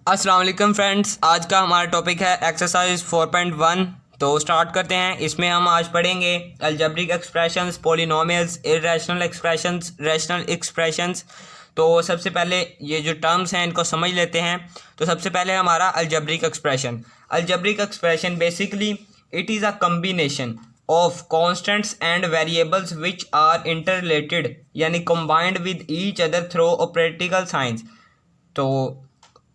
अस्सलाम वालेकुम फ्रेंड्स, आज का हमारा टॉपिक है एक्सरसाइज 4.1। तो स्टार्ट करते हैं। इसमें हम आज पढ़ेंगे algebraic expressions, polynomials, irrational expressions, rational expressions. तो सबसे पहले ये जो टर्म्स हैं इनको समझ लेते हैं। तो सबसे पहले हमारा algebraic expression. Algebraic expression basically it is a combination of constants and variables which are interrelated, यानी combined with each other through operational signs. तो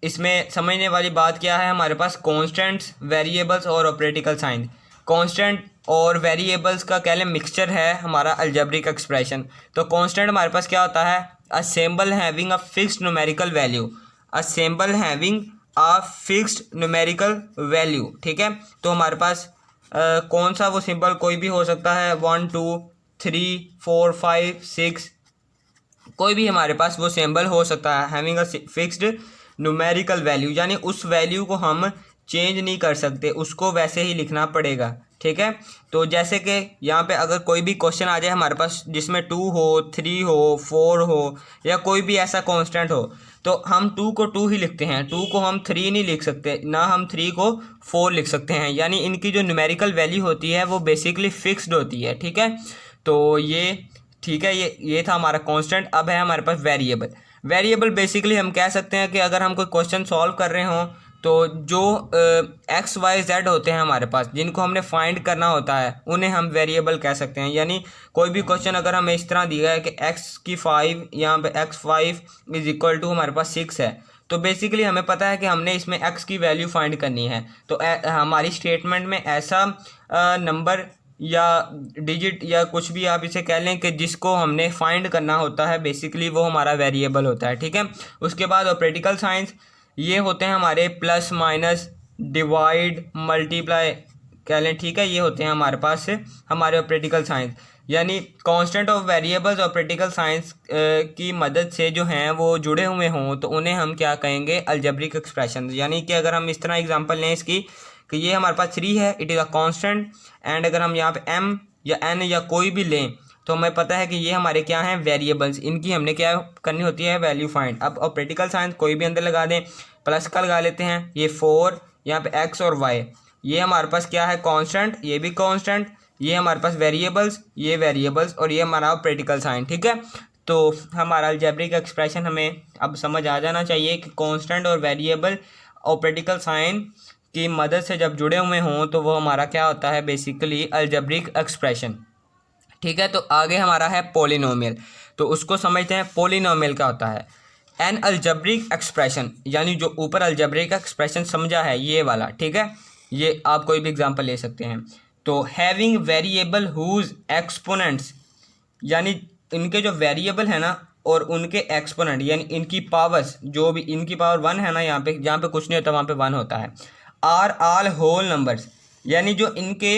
इसमें समझने वाली बात क्या है, हमारे पास कॉन्स्टेंट्स, वेरिएबल्स और ऑपरेटिकल साइन। कांस्टेंट और वेरिएबल्स का कह लें मिक्सचर है हमारा अलजेब्रिक एक्सप्रेशन। तो कांस्टेंट हमारे पास क्या होता है, a symbol having a fixed numerical value, a symbol having a fixed numerical value. ठीक है, तो हमारे पास कौन सा वो सिंबल कोई भी हो सकता है, 1 2 3 4 5 6, कोई भी हमारे पास वो सिंबल हो सकता है having a fixed numerical value, यानी उस वैल्यू को हम चेंज नहीं कर सकते, उसको वैसे ही लिखना पड़ेगा। ठीक है, तो जैसे कि यहाँ पे अगर कोई भी क्वेश्चन आ जाए हमारे पास जिसमें 2 हो, 3 हो, 4 हो या कोई भी ऐसा कांस्टेंट हो, तो हम 2 को 2 ही लिखते हैं, 2 को हम 3 नहीं लिख सकते, ना हम 3 को 4 लिख सकते हैं। यानी इनकी जो न्यूमेरिकल वैल्यू होती है वो बेसिकली फिक्स्ड होती है। ठीक है, तो ये ठीक है, ये था हमारा कांस्टेंट। अब है हमारे पास वेरिएबल। वेरिएबल बेसिकली हम कह सकते हैं कि अगर हम कोई क्वेश्चन सॉल्व कर रहे हों तो जो एक्स वाई जेड होते हैं हमारे पास, जिनको हमने फाइंड करना होता है, उन्हें हम वेरिएबल कह सकते हैं। यानी कोई भी क्वेश्चन अगर हमें इस तरह दिया है कि एक्स की 5, यहाँ पे x5 इज इक्वल टू हमारे पास 6 है, तो बेसिकली हमें पता है कि हमने इसमें x की वैल्यू फाइंड करनी है। तो हमारी स्टेटमेंट में ऐसा नंबर या डिजिट या कुछ भी आप इसे कह लें कि जिसको हमने फाइंड करना होता है, बेसिकली वो हमारा वेरिएबल होता है। ठीक है, उसके बाद ऑपरेटिकल साइंस, ये होते हैं हमारे प्लस माइनस डिवाइड मल्टीप्लाई कह लें। ठीक है, ये होते हैं हमारे पास हमारे ऑपरेटिकल साइंस। यानी कांस्टेंट ऑफ वेरिएबल्स ऑपरेटिकल साइंस की मदद से जो हैं वो जुड़े हुए हों तो उन्हें हम क्या कहेंगे, अलजेब्रिक एक्सप्रेशन। यानी कि अगर हम इस तरह एग्जांपल लें इसकी कि ये हमारे पास 3 है, it is a constant, and अगर हम यहाँ पे m या n या कोई भी लें तो हमें पता है कि ये हमारे क्या हैं, वेरिएबल्स, इनकी हमने क्या करनी होती है, वैल्यू फाइंड। अब ऑपरेटिकल साइंस कोई भी अंदर लगा दें, प्लस का लगा लेते हैं, ये 4, यहाँ पे x और y, ये हमारे पास क्या है, कांस्टेंट, ये भी कांस्टेंट, ये हमारे पास वेरिएबल्स, ये वेरिएबल्स, और ये हमारा ऑपरेटिकल साइन। ठीक है, तो हमारा अलजेब्रिक एक्सप्रेशन हमें अब समझ आ जाना चाहिए कि कांस्टेंट और वेरिएबल ऑपरेटिकल साइन की मदद से जब जुड़े हुए हों तो वो हमारा क्या होता है, बेसिकली अलजेब्रिक एक्सप्रेशन। ठीक है, तो आगे हमारा है पॉलिनोमियल। तो उसको समझते हैं, पॉलिनोमियल क्या होता है। एन अलजेब्रिक एक्सप्रेशन, यानी जो ऊपर अलजेब्रिक एक्सप्रेशन समझा है ये वाला, ठीक है, ये आप कोई भी एग्जांपल ले सकते हैं। तो हैविंग वेरिएबल हुज एक्सपोनेंट्स, यानी इनके जो वेरिएबल है ना और उनके एक्सपोनेंट, यानी इनकी पावर्स, जो भी इनकी पावर 1 है ना, यहाँ पे जहाँ पे कुछ नहीं होता वहाँ पे 1 होता है, आर ऑल होल नंबर्स, यानी जो इनके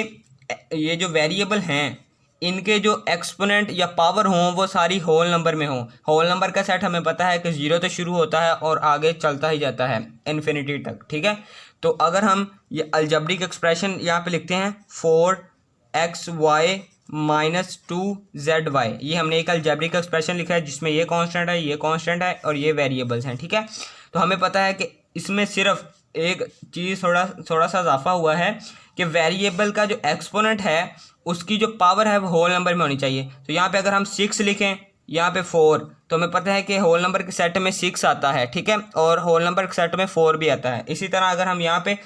ये जो वेरिएबल हैं इनके जो एक्सपोनेंट या पावर हों वो सारी होल नंबर में हों। होल नंबर का सेट हमें पता है कि 0 से शुरू होता है और आगे चलता ही जाता है इन्फिनिटी तक। ठीक है, तो अगर हम ये अलजेब्रिक एक्सप्रेशन यहाँ पे लिखते हैं 4xy माइनस 2zy, ये हमने एक अलजेब्रिक एक्सप्रेशन लिखा है जिसमें ये कांस्टेंट है, ये कांस्टेंट है और ये वेरिएबल्स हैं। ठीक है, तो हमें पता है कि इसमें सिर्फ एक चीज़ थोड़ा सा इजाफा हुआ है कि वेरिएबल का जो एक्सपोनेंट है उसकी जो पावर है वो होल नंबर में होनी चाहिए। तो यहाँ पे अगर हम 6 लिखें, यहाँ पे 4, तो हमें पता है कि होल नंबर के सेट में 6 आता है। ठीक है, और होल नंबर के सेट में 4 भी आता है। इसी तरह अगर हम यहाँ पे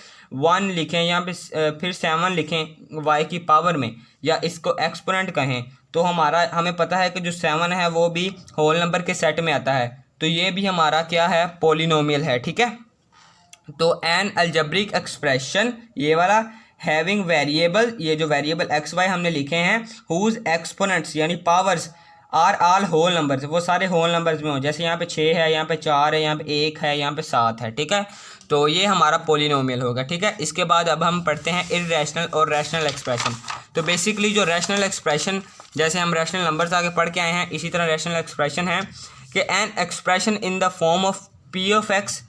1 लिखें, यहाँ पे फिर 7 लिखें y की पावर में, या इसको एक्सपोनेंट कहें, तो हमें पता है कि जो 7 है वो भी होल नंबर के सेट में आता है। तो ये भी हमारा क्या है, पॉलिनोमियल है। ठीक है, तो एन अलजेब्रिक एक्सप्रेशन ये वाला हैविंग वेरिएबल, ये जो वेरिएबल एक्स वाई हमने लिखे हैं, हुज एक्सपोनेंट्स यानी powers are all whole numbers, वो सारे होल नंबर्स में हो, जैसे यहाँ पे 6 है, यहाँ पे 4 है, यहाँ पे 1 है, यहाँ पे 7 है। ठीक है, तो ये हमारा पॉलिनोमियल होगा। ठीक है, इसके बाद अब हम पढ़ते हैं इर्रेशनल और रैशनल एक्सप्रेशन। तो बेसिकली जो रैशनल एक्सप्रेशन, जैसे हम रैशनल नंबर्स आगे पढ़ के आए हैं, इसी तरह रैशनल एक्सप्रेशन है कि N expression in the form of p of x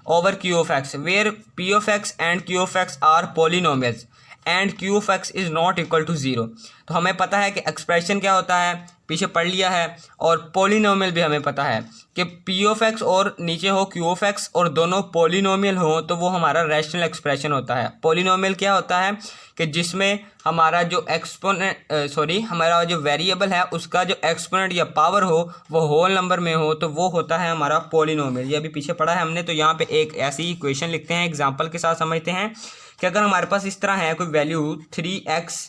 over q of x where p of x and q of x are polynomials and q of x is not equal to 0। तो हमें पता है कि expression क्या होता है, पीछे पढ़ लिया है। और पॉलिनोमियल भी हमें पता है कि पी ऑफ एक्स और नीचे हो क्यू ऑफ एक्स और दोनों पॉलिनोमियल हो तो वो हमारा रैशनल एक्सप्रेशन होता है। पॉलिनोमियल क्या होता है कि जिसमें हमारा जो हमारा जो वेरिएबल है उसका जो एक्सपोनेंट या पावर हो वो होल नंबर में हो तो वो होता है हमारा पॉलिनोमियल। ये अभी पीछे पढ़ा है हमने। तो यहाँ पे एक ऐसी इक्वेशन लिखते हैं, एग्जांपल के साथ समझते हैं कि अगर हमारे पास इस तरह है कोई वैल्यू 3x,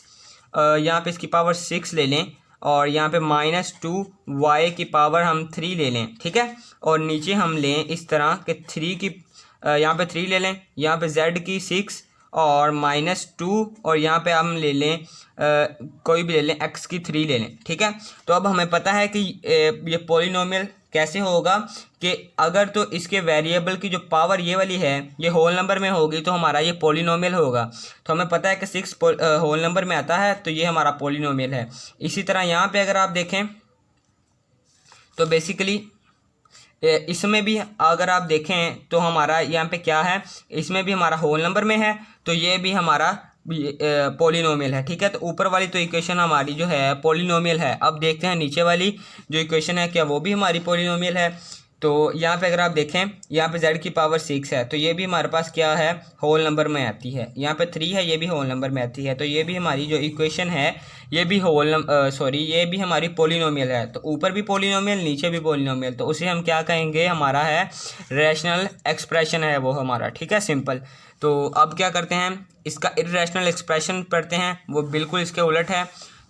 यहाँ पे इसकी पावर 6 ले लें और यहाँ पे -2y की पावर हम 3 ले लें, ठीक है। और नीचे हम लें इस तरह के 3 की यहाँ पे 3 ले लें, यहाँ पे z की 6 और -2 और यहाँ पे हम ले लें कोई भी ले लें x की 3 ले लें, ठीक है। तो अब हमें पता है कि ये पॉलिनोमियल कैसे होगा कि अगर तो इसके वेरिएबल की जो पावर ये वाली है ये होल नंबर में होगी तो हमारा ये पॉलिनोमियल होगा। तो हमें पता है कि 6 होल नंबर में आता है तो ये हमारा पॉलिनोमियल है। इसी तरह यहाँ पे अगर आप देखें तो बेसिकली इसमें भी अगर आप देखें तो हमारा यहाँ पे क्या है, इसमें भी हमारा होल नंबर में है तो ये भी हमारा पॉलिनोमियल है, ठीक है। तो ऊपर वाली तो इक्वेशन हमारी जो है पॉलिनोमियल है। अब देखते हैं नीचे वाली जो इक्वेशन है क्या वो भी हमारी पॉलिनोमियल है। तो यहाँ पे अगर आप देखें यहाँ पे z की पावर 6 है तो ये भी हमारे पास क्या है, होल नंबर में आती है। यहाँ पे 3 है ये भी होल नंबर में आती है तो ये भी हमारी जो इक्वेशन है ये भी ये भी हमारी पॉलिनोमियल है। तो ऊपर भी पॉलिनोमियल नीचे भी पॉलिनोमियल, तो उसे हम क्या कहेंगे, हमारा है रैशनल एक्सप्रेशन है वो हमारा, ठीक है, सिंपल। तो अब क्या करते हैं, इसका इर्रेशनल एक्सप्रेशन पढ़ते हैं, वो बिल्कुल इसके उलट है।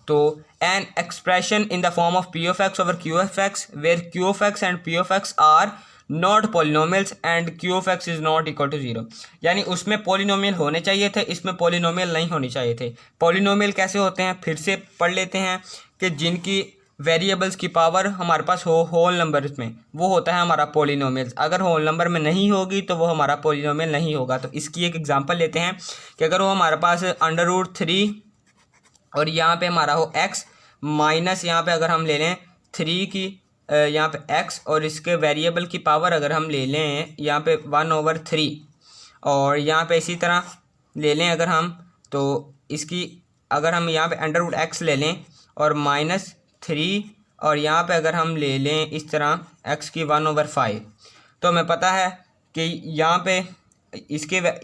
तो an expression in the form of p of x over q of x where q of x and p of x are not polynomials and q of x is not equal to 0। यानी उसमें polynomial होने चाहिए थे, इसमें polynomial नहीं होने चाहिए थे। पॉलिनोमियल कैसे होते हैं फिर से पढ़ लेते हैं कि जिनकी वेरिएबल्स की पावर हमारे पास हो होल नंबर में, वो होता है हमारा पॉलिनोमियल। अगर होल नंबर में नहीं होगी तो वो हमारा पॉलिनोमियल नहीं होगा। तो इसकी एक एग्जांपल लेते हैं कि अगर वो हमारे पास √3 और यहाँ पे हमारा हो x माइनस यहाँ पे अगर हम ले लें 3 की यहाँ पे x और इसके वेरिएबल की पावर अगर हम ले लें यहाँ पे 1/3 और यहाँ पे इसी तरह ले लें अगर हम, तो इसकी अगर हम यहाँ पे √x ले लें और -3 और यहाँ पे अगर हम ले लें इस तरह x की 1/5, तो हमें पता है कि यहाँ पे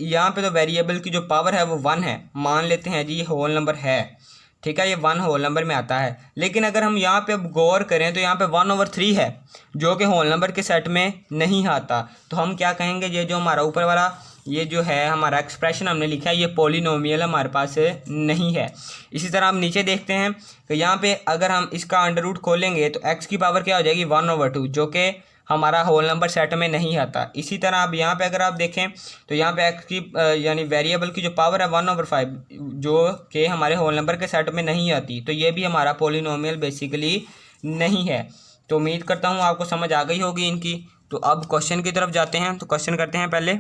यहाँ पे तो वेरिएबल की जो पावर है वो 1 है, मान लेते हैं जी ये होल नंबर है, ठीक है, ये 1 होल नंबर में आता है। लेकिन अगर हम यहाँ पे अब गौर करें तो यहाँ पे 1/3 है जो कि होल नंबर के सेट में नहीं आता। तो हम क्या कहेंगे, ये जो हमारा ऊपर वाला ये जो है हमारा एक्सप्रेशन हमने लिखा है ये पॉलिनोमियल हमारे पास नहीं है। इसी तरह हम नीचे देखते हैं कि यहाँ पे अगर हम इसका अंडर रूट खोलेंगे तो x की पावर क्या हो जाएगी 1/2 जो कि हमारा होल नंबर सेट में नहीं आता। इसी तरह अब यहाँ पे अगर आप देखें तो यहाँ पे x की यानी वेरिएबल की जो पावर है 1/5 जो कि हमारे होल नंबर के सेट में नहीं आती, तो ये भी हमारा पॉलिनोमियल बेसिकली नहीं है। तो उम्मीद करता हूँ आपको समझ आ गई होगी इनकी। तो अब क्वेश्चन की तरफ जाते हैं। तो क्वेश्चन करते हैं पहले।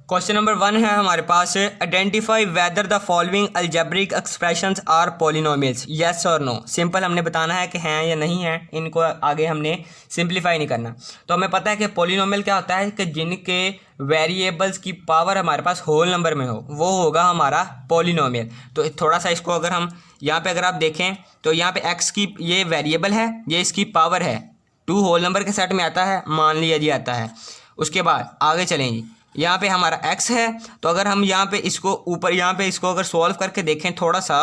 क्वेश्चन नंबर 1 है हमारे पास, identify whether the following algebraic expressions are polynomials, yes और नो। सिंपल हमने बताना है कि हैं या नहीं है, इनको आगे हमने सिंप्लीफाई नहीं करना। तो हमें पता है कि पॉलिनोमियल क्या होता है कि जिनके वेरिएबल्स की पावर हमारे पास होल नंबर में हो वो होगा हमारा पॉलिनोमियल। तो थोड़ा सा इसको अगर हम यहाँ पे अगर आप देखें तो यहाँ पे एक्स की ये वेरिएबल है, ये इसकी पावर है, 2 होल नंबर के सेट में आता है, मान लिया जी आता है। उसके बाद आगे चलेंगे, यहाँ पे हमारा x है, तो अगर हम यहाँ पे इसको ऊपर यहाँ पे इसको अगर सॉल्व करके देखें थोड़ा सा,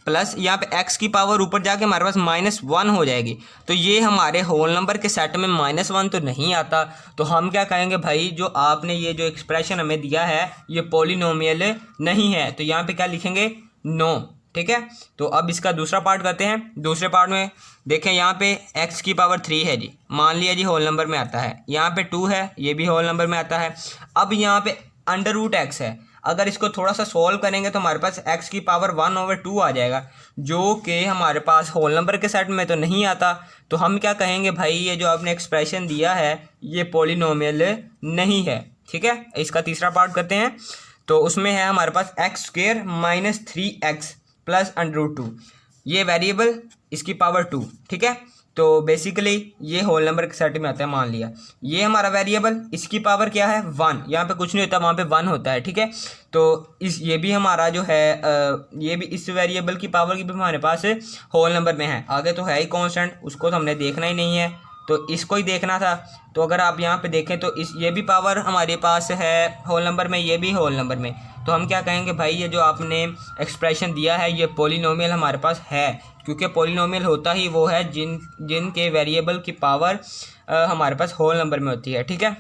प्लस यहाँ पे x की पावर ऊपर जाके हमारे पास -1 हो जाएगी। तो ये हमारे होल नंबर के सेट में -1 तो नहीं आता। तो हम क्या कहेंगे भाई, जो आपने ये जो एक्सप्रेशन हमें दिया है ये पॉलिनोमियल नहीं है। तो यहाँ पे क्या लिखेंगे, नो, ठीक है। तो अब इसका दूसरा पार्ट करते हैं। दूसरे पार्ट में देखें यहाँ पे x की पावर 3 है जी, मान लिया जी होल नंबर में आता है। यहाँ पे 2 है, ये भी होल नंबर में आता है। अब यहाँ पे √x है, अगर इसको थोड़ा सा सॉल्व करेंगे तो हमारे पास x की पावर 1/2 आ जाएगा जो कि हमारे पास होल नंबर के सेट में तो नहीं आता। तो हम क्या कहेंगे भाई, ये जो आपने एक्सप्रेशन दिया है ये पॉलिनोमियल नहीं है, ठीक है। इसका तीसरा पार्ट करते हैं। तो उसमें है हमारे पास x² - 3x + √2, ये वेरिएबल इसकी पावर 2, ठीक है। तो बेसिकली ये होल नंबर के सेट में आता है। मान लिया ये हमारा वेरिएबल, इसकी पावर क्या है 1, यहाँ पे कुछ नहीं होता, वहाँ पे 1 होता है, ठीक है। तो ये भी हमारा जो है ये भी इस वेरिएबल की पावर की भी हमारे पास होल नंबर में है। आगे तो है ही कांस्टेंट, उसको तो हमने देखना ही नहीं है, तो इसको ही देखना था। तो अगर आप यहाँ पे देखें तो ये भी पावर हमारे पास है होल नंबर में, ये भी होल नंबर में। तो हम क्या कहेंगे भाई, ये जो आपने एक्सप्रेशन दिया है ये पॉलिनोमियल हमारे पास है, क्योंकि पॉलिनोमियल होता ही वो है जिनके वेरिएबल की पावर हमारे पास होल नंबर में होती है, ठीक है।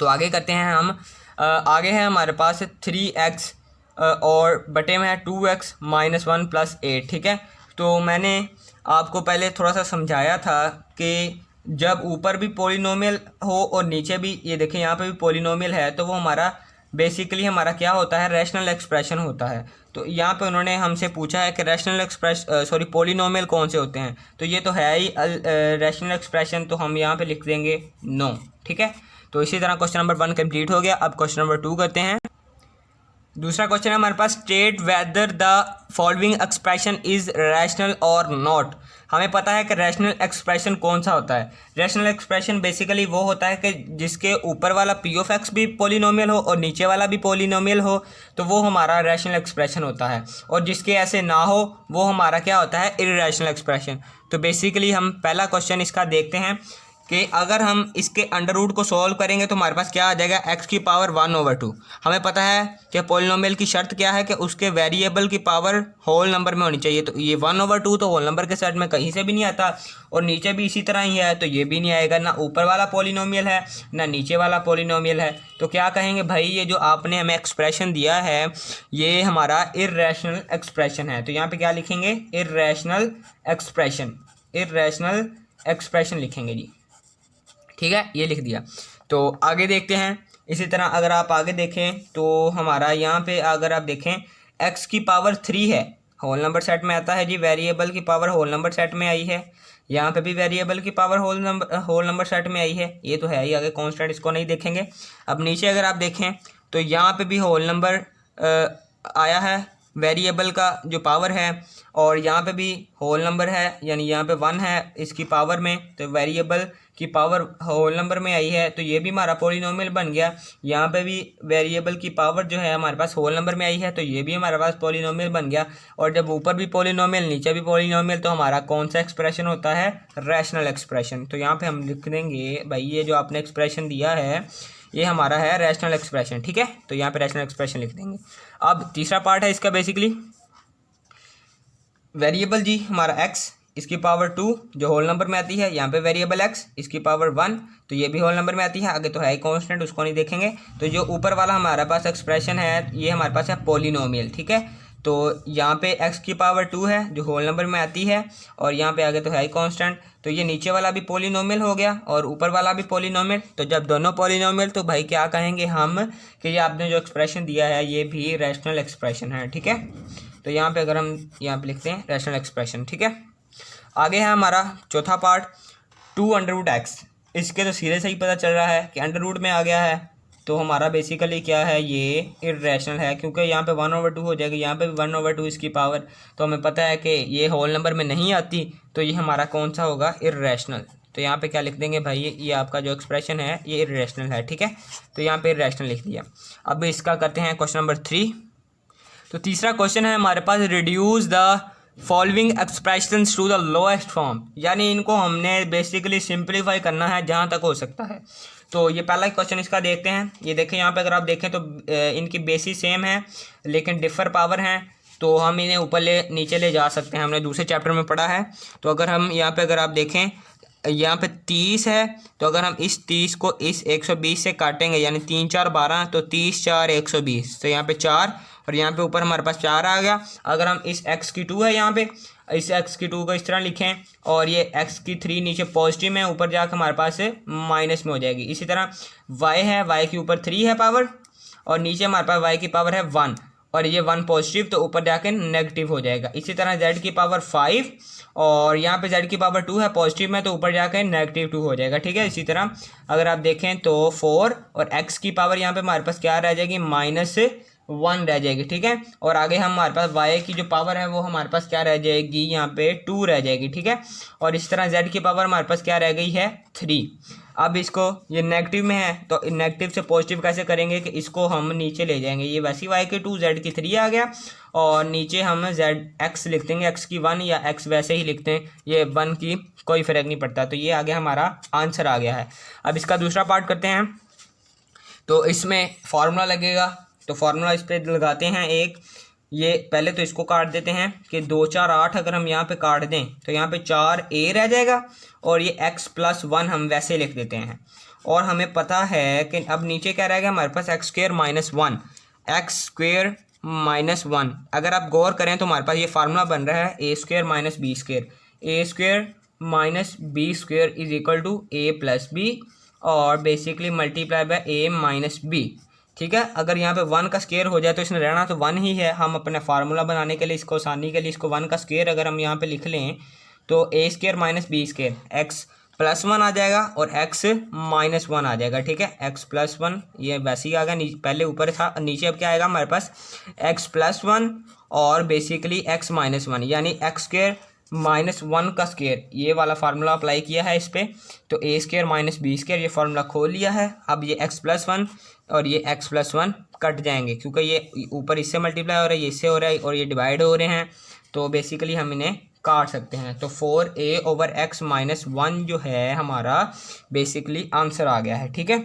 तो आगे करते हैं हम। आगे है हमारे पास 3x और बटे में है 2x - 1 + 8, ठीक है। तो मैंने आपको पहले थोड़ा सा समझाया था कि जब ऊपर भी पॉलिनोमियल हो और नीचे भी, ये देखें यहाँ पे भी पॉलिनोमियल है, तो वो हमारा बेसिकली हमारा क्या होता है, रैशनल एक्सप्रेशन होता है। तो यहाँ पे उन्होंने हमसे पूछा है कि रैशनल पॉलिनोमियल कौन से होते हैं, तो ये तो है ही रैशनल एक्सप्रेशन, तो हम यहाँ पे लिख देंगे नो, ठीक है। तो इसी तरह क्वेश्चन नंबर 1 कंप्लीट हो गया। अब क्वेश्चन नंबर 2 करते हैं। दूसरा क्वेश्चन है हमारे पास, state whether the following expression is rational और नॉट। हमें पता है कि रैशनल एक्सप्रेशन कौन सा होता है। रैशनल एक्सप्रेशन बेसिकली वो होता है कि जिसके ऊपर वाला p(x) भी पॉलिनोमियल हो और नीचे वाला भी पॉलिनोमियल हो, तो वो हमारा रैशनल एक्सप्रेशन होता है। और जिसके ऐसे ना हो वो हमारा क्या होता है, इररेशनल एक्सप्रेशन। तो बेसिकली हम पहला क्वेश्चन इसका देखते हैं कि अगर हम इसके अंडर रूट को सॉल्व करेंगे तो हमारे पास क्या आ जाएगा, x की पावर 1/2। हमें पता है कि पॉलिनोमियल की शर्त क्या है कि उसके वेरिएबल की पावर होल नंबर में होनी चाहिए। तो ये 1/2 तो होल नंबर के सेट में कहीं से भी नहीं आता, और नीचे भी इसी तरह ही है, तो ये भी नहीं आएगा। ना ऊपर वाला पॉलिनोमियल है ना नीचे वाला पॉलिनोमियल है, तो क्या कहेंगे भाई, ये जो आपने हमें एक्सप्रेशन दिया है ये हमारा इररेशनल एक्सप्रेशन है। तो यहाँ पर क्या लिखेंगे, इररेशनल एक्सप्रेशन लिखेंगे जी, ठीक है, ये लिख दिया। तो आगे देखते हैं। इसी तरह अगर आप आगे देखें तो हमारा यहाँ पे अगर आप देखें x की पावर 3 है, होल नंबर सेट में आता है जी, वेरिएबल की पावर होल नंबर सेट में आई है। यहाँ पे भी वेरिएबल की पावर होल नंबर सेट में आई है, ये तो है ही। आगे कांस्टेंट इसको नहीं देखेंगे। अब नीचे अगर आप देखें तो यहाँ पे भी होल नंबर आया है, वेरिएबल का जो पावर है, और यहाँ पे भी होल नंबर है, यानी यहाँ पे 1 है इसकी पावर में, तो वेरिएबल की पावर होल नंबर में आई है, तो ये भी हमारा पॉलिनोमियल बन गया। यहाँ पे भी वेरिएबल की पावर जो है हमारे पास होल नंबर में आई है, तो ये भी हमारे पास पॉलिनोमियल बन गया। और जब ऊपर भी पॉलिनोमियल नीचे भी पॉलिनोमियल, तो हमारा कौन सा एक्सप्रेशन होता है, रैशनल एक्सप्रेशन। तो यहाँ पे हम लिख देंगे भाई, ये जो आपने एक्सप्रेशन दिया है ये हमारा है रैशनल एक्सप्रेशन, ठीक है। तो यहाँ पे रैशनल एक्सप्रेशन लिख देंगे। अब तीसरा पार्ट है इसका, बेसिकली वेरिएबल जी हमारा x, इसकी पावर 2 जो होल नंबर में आती है, यहाँ पे वेरिएबल x इसकी पावर 1, तो ये भी होल नंबर में आती है। आगे तो है ही कांस्टेंट, उसको नहीं देखेंगे। तो जो ऊपर वाला हमारे पास एक्सप्रेशन है ये हमारे पास है पॉलिनोमियल, ठीक है। तो यहाँ पे x की पावर 2 है जो होल नंबर में आती है, और यहाँ पे आगे तो है ही कांस्टेंट, तो ये नीचे वाला भी पॉलिनोमियल हो गया और ऊपर वाला भी पॉलिनोमियल। तो जब दोनों पॉलिनोमियल, तो भाई क्या कहेंगे हम कि ये आपने जो एक्सप्रेशन दिया है ये भी रैशनल एक्सप्रेशन है, ठीक है। तो यहाँ पे अगर हम यहाँ पे लिखते हैं रैशनल एक्सप्रेशन, ठीक है। आगे है हमारा चौथा पार्ट, 2√x। इसके तो सीधे से ही पता चल रहा है कि अंडर रूट में आ गया है, तो हमारा बेसिकली क्या है, ये इररेशनल है, क्योंकि यहाँ पे 1/2 हो जाएगी, यहाँ पे भी 1/2 इसकी पावर। तो हमें पता है कि ये होल नंबर में नहीं आती, तो ये हमारा कौन सा होगा, इररेशनल। तो यहाँ पे क्या लिख देंगे भाई, ये आपका जो एक्सप्रेशन है ये इररेशनल है, ठीक है। तो यहाँ पे इररेशनल लिख दिया। अब इसका करते हैं क्वेश्चन नंबर 3। तो तीसरा क्वेश्चन है हमारे पास, reduce the following expressions to the lowest form. यानी इनको हमने बेसिकली सिंप्लीफाई करना है जहाँ तक हो सकता है। तो ये पहला क्वेश्चन इसका देखते हैं। ये देखें यहाँ पे अगर आप देखें तो इनकी बेसिस सेम है लेकिन डिफर पावर हैं, तो हम इन्हें ऊपर नीचे ले जा सकते हैं, हमने दूसरे चैप्टर में पढ़ा है। तो अगर हम यहाँ पे अगर आप देखें यहाँ पे 30 है, तो अगर हम इस 30 को इस 120 से काटेंगे, यानी 3 4 12, तो 30 4 120, तो यहाँ पे 4 और यहाँ पे ऊपर हमारे पास 4 आ गया। अगर हम इस x की 2 है, यहाँ पे इस x की 2 को इस तरह लिखें, और ये x की 3 नीचे पॉजिटिव में, ऊपर जाकर हमारे पास माइनस में हो जाएगी। इसी तरह y है, y की ऊपर 3 है पावर, और नीचे हमारे पास y की पावर है 1, और ये 1 पॉजिटिव, तो ऊपर जाके नेगेटिव हो जाएगा। इसी तरह z की पावर 5, और यहाँ पे z की पावर 2 है पॉजिटिव में, तो ऊपर जाके -2 हो जाएगा, ठीक है। इसी तरह अगर आप देखें तो 4 और x की पावर यहाँ पे हमारे पास क्या रह जाएगी, 1 रह जाएगी, ठीक है। और आगे हमारे पास y की जो पावर है वो हमारे पास क्या रह जाएगी, यहाँ पे 2 रह जाएगी, ठीक है। और इस तरह z की पावर हमारे पास क्या रह गई है, 3। अब इसको ये नेगेटिव में है तो नेगेटिव से पॉजिटिव कैसे करेंगे कि इसको हम नीचे ले जाएंगे, ये वैसी y की 2 z की 3 आ गया, और नीचे हम z x लिख देंगे, x की 1 या x वैसे ही लिखते हैं, ये 1 की कोई फ़र्क नहीं पड़ता। तो ये आ गया हमारा आंसर आ गया है। अब इसका दूसरा पार्ट करते हैं। तो इसमें फार्मूला लगेगा, तो फार्मूला इस पर लगाते हैं एक। ये पहले तो इसको काट देते हैं कि 2 4 8 अगर हम यहाँ पे काट दें तो यहाँ पे 4a रह जाएगा, और ये x + 1 हम वैसे लिख देते हैं। और हमें पता है कि अब नीचे क्या रहेगा हमारे पास, x² - 1। अगर आप गौर करें तो हमारे पास ये फार्मूला बन रहा है a² - b²। a² - b² is equal to a + b, और basically multiply by a - b, ठीक है। अगर यहाँ पे 1 का स्क्वायर हो जाए तो इसने रहना तो 1 ही है। हम अपने फार्मूला बनाने के लिए इसको आसानी के लिए इसको 1 का स्क्वायर अगर हम यहाँ पे लिख लें तो a² - b², x + 1 आ जाएगा और x - 1 आ जाएगा, ठीक है। x + 1 ये वैसे ही आ गया, पहले ऊपर था, नीचे अब क्या आएगा हमारे पास, x + 1 और बेसिकली x - 1, यानी x² - 1 का स्क्वायर, ये वाला फार्मूला अप्लाई किया है इस पर। तो a² - b² ये फार्मूला खोल लिया है। अब ये x + 1 और ये x + 1 कट जाएंगे, क्योंकि ये ऊपर इससे मल्टीप्लाई हो रहा है, ये इससे हो रहा है, और ये डिवाइड हो रहे हैं, तो बेसिकली हम इन्हें काट सकते हैं। तो 4a/x - 1 जो है हमारा बेसिकली आंसर आ गया है, ठीक है।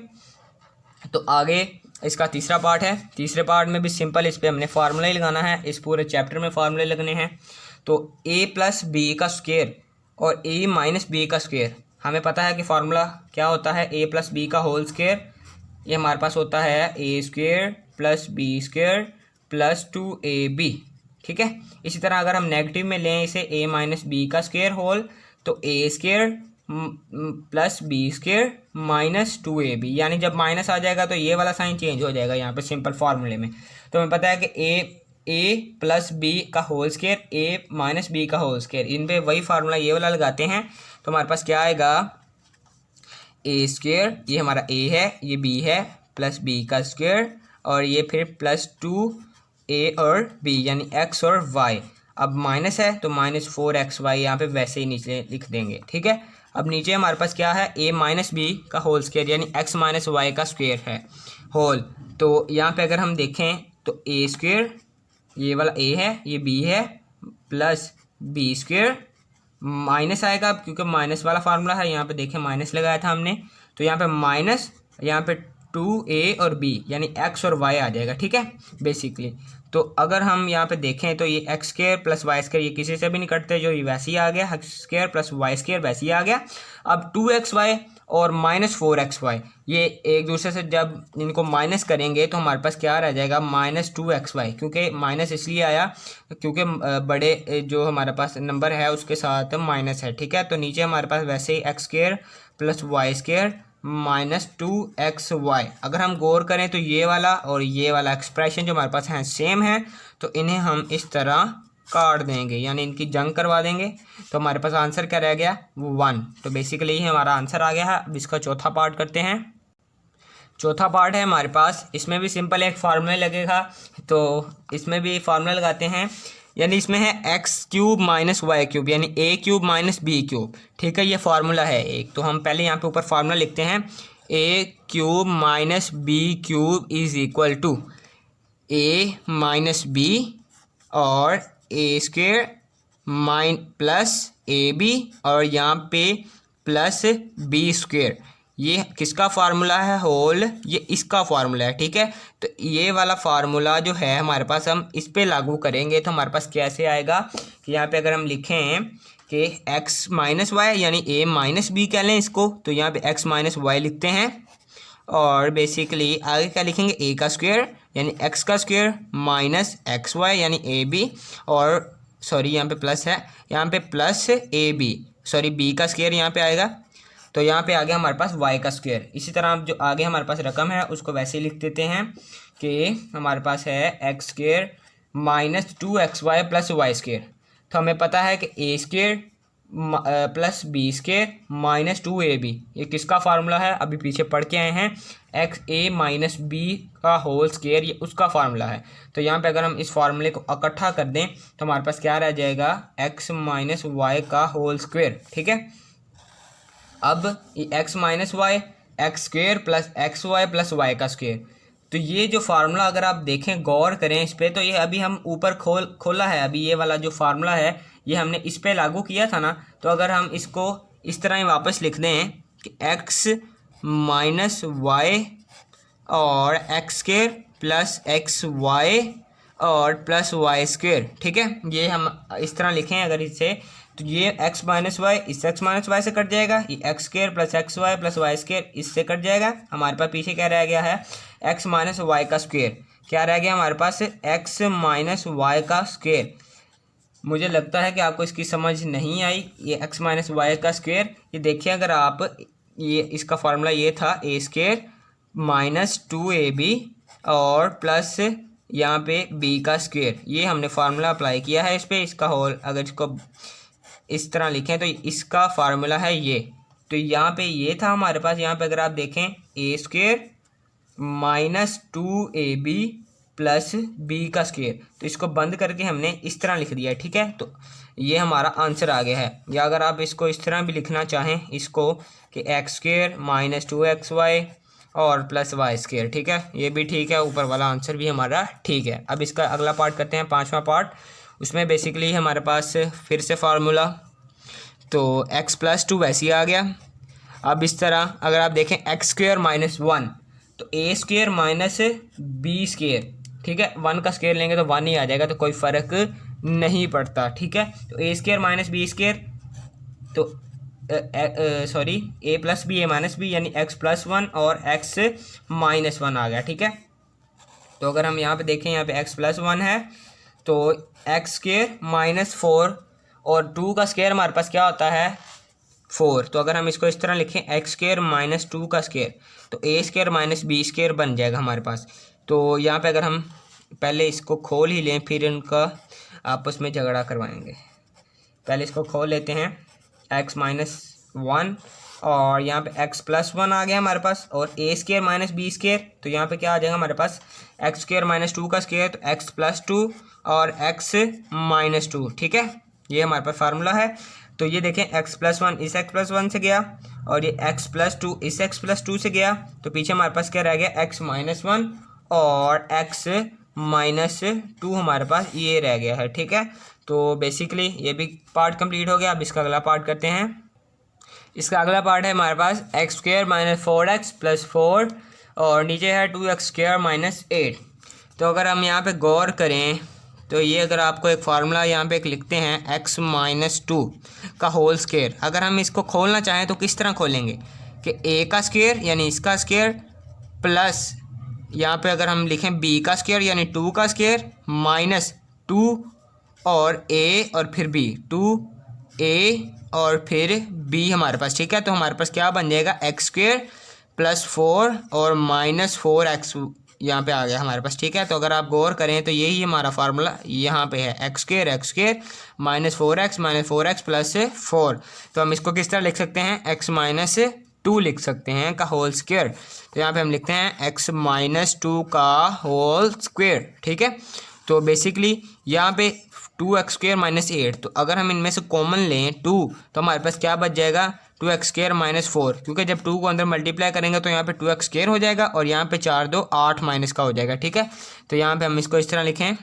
तो आगे इसका तीसरा पार्ट है। तीसरे पार्ट में भी सिंपल, इस पर हमने फार्मूला ही लगाना है, इस पूरे चैप्टर में फार्मूले लगने हैं। तो a + b का स्क्वायर और a - b का स्क्वायर, हमें पता है कि फार्मूला क्या होता है, a + b का होल स्क्वायर, ये हमारे पास होता है a² + b² + 2ab, ठीक है। इसी तरह अगर हम नेगेटिव में लें इसे a - b का स्क्वायर होल, तो a² + b² - 2ab, यानी जब माइनस आ जाएगा तो ये वाला साइन चेंज हो जाएगा यहाँ पे सिंपल फार्मूले में। तो हमें पता है कि a + b का होल स्क्वायर, a - b का होल स्क्वायर, इन पे वही फार्मूला ये वाला लगाते हैं। तो हमारे पास क्या आएगा, a², ये हमारा a है, ये b है, + b का स्क्वायर, और ये फिर +2a और b, यानी x और y। अब माइनस है तो -4xy यहाँ पे वैसे ही नीचे लिख देंगे, ठीक है। अब नीचे हमारे पास क्या है, a - b का होल स्क्वायर, यानी x - y का स्क्वायर है होल। तो यहाँ पे अगर हम देखें तो a², ये वाला a है, ये b है, + b² माइनस आएगा, अब क्योंकि माइनस वाला फार्मूला है, यहाँ पे देखें माइनस लगाया था हमने, तो यहाँ पे माइनस, यहाँ पे 2a और b, यानी x और y आ जाएगा, ठीक है बेसिकली। तो अगर हम यहाँ पे देखें तो ये x² + y² ये किसी से भी नहीं कटते, जो ये वैसे ही आ गया, x² + y² वैसे ही आ गया। अब 2xy और -4xy, ये एक दूसरे से जब इनको माइनस करेंगे तो हमारे पास क्या रह जाएगा, -2xy, क्योंकि माइनस इसलिए आया क्योंकि बड़े जो हमारे पास नंबर है उसके साथ माइनस है, ठीक है। तो नीचे हमारे पास वैसे ही x² + y² -2xy। अगर हम गौर करें तो ये वाला और ये वाला एक्सप्रेशन जो हमारे पास है सेम है, तो इन्हें हम इस तरह काट देंगे, यानी इनकी जंग करवा देंगे। तो हमारे पास आंसर क्या रह गया, 1। तो बेसिकली ये हमारा आंसर आ गया है। अब इसका चौथा पार्ट करते हैं। चौथा पार्ट है हमारे पास, इसमें भी सिंपल एक फार्मूला लगेगा, तो इसमें भी फार्मूला लगाते हैं। यानी इसमें है x³ - y³, यानी a³ - b³, ठीक है। ये फार्मूला है एक, तो हम पहले यहाँ पे ऊपर फार्मूला लिखते हैं, a³ - b³ is equal to a - b और a² + ab और यहाँ पे +b²। ये किसका फार्मूला है, होल, ये इसका फार्मूला है, ठीक है। तो ये वाला फार्मूला जो है हमारे पास, हम इस पे लागू करेंगे तो हमारे पास कैसे आएगा कि यहाँ पे अगर हम लिखें कि x - y, यानी a - b कह लें इसको, तो यहाँ पे x - y लिखते हैं, और बेसिकली आगे क्या लिखेंगे, a का स्क्वायर, यानी x का स्क्वायर -xy, यानी ab, और सॉरी यहाँ पे प्लस है, यहाँ पे +ab, सॉरी b का स्क्वायर यहाँ पे आएगा, तो यहाँ पे आ गया हमारे पास y का स्क्वायर। इसी तरह जो आगे हमारे पास रकम है उसको वैसे ही लिख देते हैं कि हमारे पास है x² - 2xy + y²। तो हमें पता है कि a² plus b square minus 2ab। ये किसका फार्मूला है, अभी पीछे पढ़ के आए हैं, एक्स ए माइनस बी का होल स्क्वायर, ये उसका फार्मूला है। तो यहाँ पे अगर हम इस फार्मूले को इकट्ठा कर दें तो हमारे पास क्या रह जाएगा, एक्स माइनस वाई का होल स्क्वायर। ठीक है, अब x minus y, x square plus x y plus y का स्क्वायर। तो ये जो फार्मूला अगर आप देखें, गौर करें इस पर, तो ये अभी हम ऊपर खोला है, अभी ये वाला जो फार्मूला है ये हमने इस पे लागू किया था ना। तो अगर हम इसको इस तरह ही वापस लिख दें कि एक्स माइनस वाई और x square plus x y और प्लस वाई स्क्वायर। ठीक है, ये हम इस तरह लिखें अगर इसे, तो ये एक्स माइनस वाई इस एक्स माइनस वाई से कट जाएगा, ये x square plus x y plus y square इससे कट जाएगा। हमारे पास पीछे क्या रह गया है, एक्स माइनस वाई का स्क्वायर। क्या रह गया हमारे पास, एक्स माइनस वाई का स्क्वायर। मुझे लगता है कि आपको इसकी समझ नहीं आई। ये एक्स माइनस वाई का स्क्वायर, ये देखिए अगर आप, ये इसका फार्मूला ये था ए स्क्वायर माइनस 2ab और प्लस यहाँ पे बी का स्क्वायर। ये हमने फार्मूला अप्लाई किया है इस पर, इसका होल अगर इसको इस तरह लिखें तो इसका फार्मूला है ये। तो यहाँ पे ये था हमारे पास, यहाँ पे अगर आप देखें A square minus 2ab plus B का स्क्वायर, तो इसको बंद करके हमने इस तरह लिख दिया है। ठीक है, तो ये हमारा आंसर आ गया है। या अगर आप इसको इस तरह भी लिखना चाहें इसको कि एक्स स्क्वायर माइनस 2xy और प्लस वाई स्क्वायर। ठीक है, ये भी ठीक है, ऊपर वाला आंसर भी हमारा ठीक है। अब इसका अगला पार्ट करते हैं, पांचवा पार्ट। उसमें बेसिकली हमारे पास फिर से फार्मूला, तो x प्लस 2 वैसे ही आ गया। अब इस तरह अगर आप देखें एक्स स्क्वायर माइनस 1, तो A square minus B square. ठीक है, 1 का स्क्वायर लेंगे तो 1 ही आ जाएगा, तो कोई फ़र्क नहीं पड़ता। ठीक है, तो A square minus B square, तो sorry A plus b a minus B, यानी एक्स प्लस 1 और एक्स माइनस 1 आ गया। ठीक है, तो अगर हम यहाँ पे देखें, यहाँ पे एक्स प्लस 1 है, तो एक्स स्क्वायर माइनस 4 और 2 का स्क्वायर हमारे पास क्या होता है 4। तो अगर हम इसको इस तरह लिखें एक्स स्क्वायर माइनस 2 का स्क्वायर, तो A square minus B square बन जाएगा हमारे पास। तो यहाँ पे अगर हम पहले इसको खोल ही लें, फिर इनका आपस में झगड़ा करवाएंगे। पहले इसको खोल लेते हैं, एक्स माइनस 1 और यहाँ पे एक्स प्लस 1 आ गया हमारे पास, और ए स्क्वायर माइनस बी स्क्वायर, तो यहाँ पे क्या आ जाएगा हमारे पास एक्स स्क्वायर माइनस 2 का स्क्वायर, तो एक्स प्लस 2 और एक्स माइनस 2। ठीक है, ये हमारे पास फार्मूला है। तो ये देखें एक्स प्लस 1 इस एक्स प्लस 1 से गया और ये एक्स प्लस 2 इस एक्स प्लस 2 से गया, तो पीछे हमारे पास क्या रह गया, एक्स माइनस 1 और एक्स माइनस 2 हमारे पास ये रह गया है। ठीक है, तो बेसिकली ये भी पार्ट कंप्लीट हो गया। अब इसका अगला पार्ट करते हैं। इसका अगला पार्ट है हमारे पास X square minus 4x plus 4 और नीचे है 2x स्क्वायर माइनस 8। तो अगर हम यहाँ पे गौर करें तो ये अगर आपको एक फार्मूला यहाँ पे एक लिखते हैं x माइनस 2 का होल स्क्वायर, अगर हम इसको खोलना चाहें तो किस तरह खोलेंगे कि a का स्क्वायर यानी इसका स्क्वायर प्लस यहाँ पे अगर हम लिखें b का स्क्वायर यानी 2 का स्क्वायर माइनस 2 और a और फिर b, 2a और फिर b हमारे पास। ठीक है, तो हमारे पास क्या बन जाएगा एक्स स्क्वायर प्लस 4 और माइनस 4x यहाँ पे आ गया हमारे पास। ठीक है, तो अगर आप गौर करें तो यही हमारा फार्मूला यहाँ पे है, x square minus 4x plus 4। तो हम इसको किस तरह लिख सकते हैं, x माइनस 2 लिख सकते हैं का होल स्क्वायर। तो यहाँ पे हम लिखते हैं x माइनस 2 का होल स्क्वायर। ठीक है, तो बेसिकली यहाँ पे 2x स्क्वायर माइनस 8, तो अगर हम इनमें से कॉमन लें 2 तो हमारे पास क्या बच जाएगा 2x स्क्वायर माइनस 4, क्योंकि जब 2 को अंदर मल्टीप्लाई करेंगे तो यहाँ पे 2x स्क्वायर हो जाएगा और यहाँ पे 4 2 8 माइनस का हो जाएगा। ठीक है, तो यहाँ पे हम इसको इस तरह लिखें।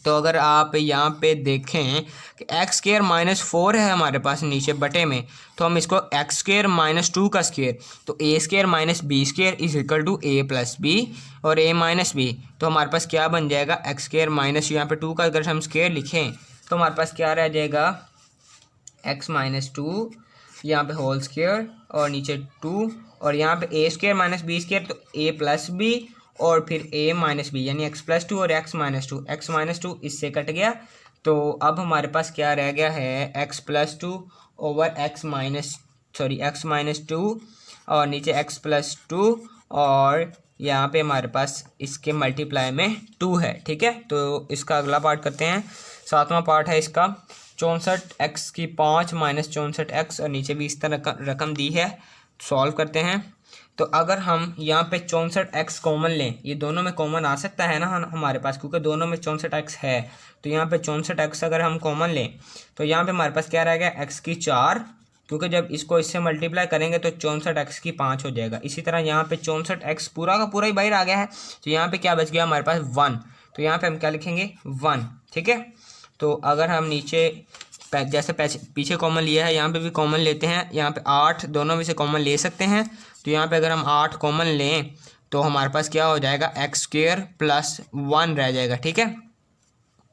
तो अगर आप यहाँ पे देखें कि एक्स स्क्वायर माइनस 4 है हमारे पास नीचे बटे में, तो हम इसको एक्स स्क्वायर माइनस 2 का स्क्वायर, तो A square minus B square is equal to A plus B और ए माइनस बी। तो हमारे पास क्या बन जाएगा एक्स स्क्वायर माइनस यहाँ पे 2 का अगर हम स्क्वायर लिखें तो हमारे पास क्या रह जाएगा एक्स माइनस 2 यहाँ पे होल स्क्वायर और नीचे 2 और यहाँ पे ए स्क्वायर माइनस बी स्क्वायर, तो ए प्लस बी और फिर a माइनस बी यानी x प्लस 2 और x माइनस 2 इससे कट गया। तो अब हमारे पास क्या रह गया है x plus 2 over x minus 2 और नीचे x प्लस 2 और यहाँ पे हमारे पास इसके मल्टीप्लाई में 2 है। ठीक है, तो इसका अगला पार्ट करते हैं, 7वां पार्ट है इसका 64x की 5 माइनस 64x, और नीचे भी इस तरह रकम दी है। सॉल्व करते हैं। तो अगर हम यहाँ पे 64x कॉमन लें, ये दोनों में कॉमन आ सकता है ना हमारे पास, क्योंकि दोनों में 64x है। तो यहाँ पे 64x अगर हम कॉमन लें तो यहाँ पे हमारे पास क्या रहेगा, x की 4, क्योंकि जब इसको इससे मल्टीप्लाई करेंगे तो 64x की 5 हो जाएगा। इसी तरह यहाँ पे 64x पूरा का पूरा ही बाहर आ गया है, तो यहाँ पे क्या बच गया हमारे पास 1। तो यहाँ पे हम क्या लिखेंगे 1, ठीक है। तो अगर हम नीचे जैसे पीछे कॉमन लिया है, यहाँ पे भी कॉमन लेते हैं। यहाँ पे 8 दोनों में से कॉमन ले सकते हैं। तो यहाँ पे अगर हम 8 कॉमन लें तो हमारे पास क्या हो जाएगा, एक्स स्क्वायर प्लस 1 रह जाएगा, ठीक है।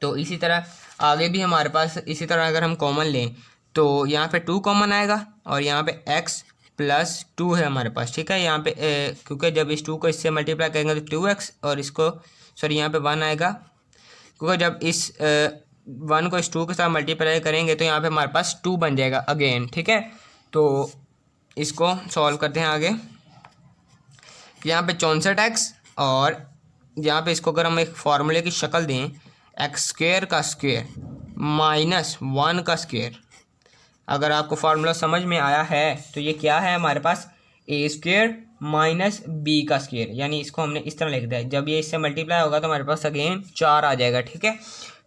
तो इसी तरह आगे भी हमारे पास इसी तरह अगर हम कॉमन लें तो यहाँ पे 2 कॉमन आएगा, और यहाँ पे x प्लस 2 है हमारे पास, ठीक है। यहाँ पे क्योंकि जब इस 2 को इससे मल्टीप्लाई करेंगे तो 2x, और इसको सॉरी यहाँ पे 1 आएगा, क्योंकि जब इस 1 को इस 2 के साथ मल्टीप्लाई करेंगे तो यहाँ पे हमारे पास 2 बन जाएगा अगेन, ठीक है। तो इसको सॉल्व करते हैं आगे। यहाँ पे 64x, और यहाँ पे इसको अगर हम एक फार्मूले की शक्ल दें, एक्स स्क्वायर का स्क्वायर माइनस 1 का स्क्वायर। अगर आपको फार्मूला समझ में आया है तो ये क्या है हमारे पास, ए स्क्वायर माइनस बी का स्क्वायर, यानी इसको हमने इस तरह लिख दिया है। जब ये इससे मल्टीप्लाई होगा तो हमारे पास अगेन 4 आ जाएगा, ठीक है।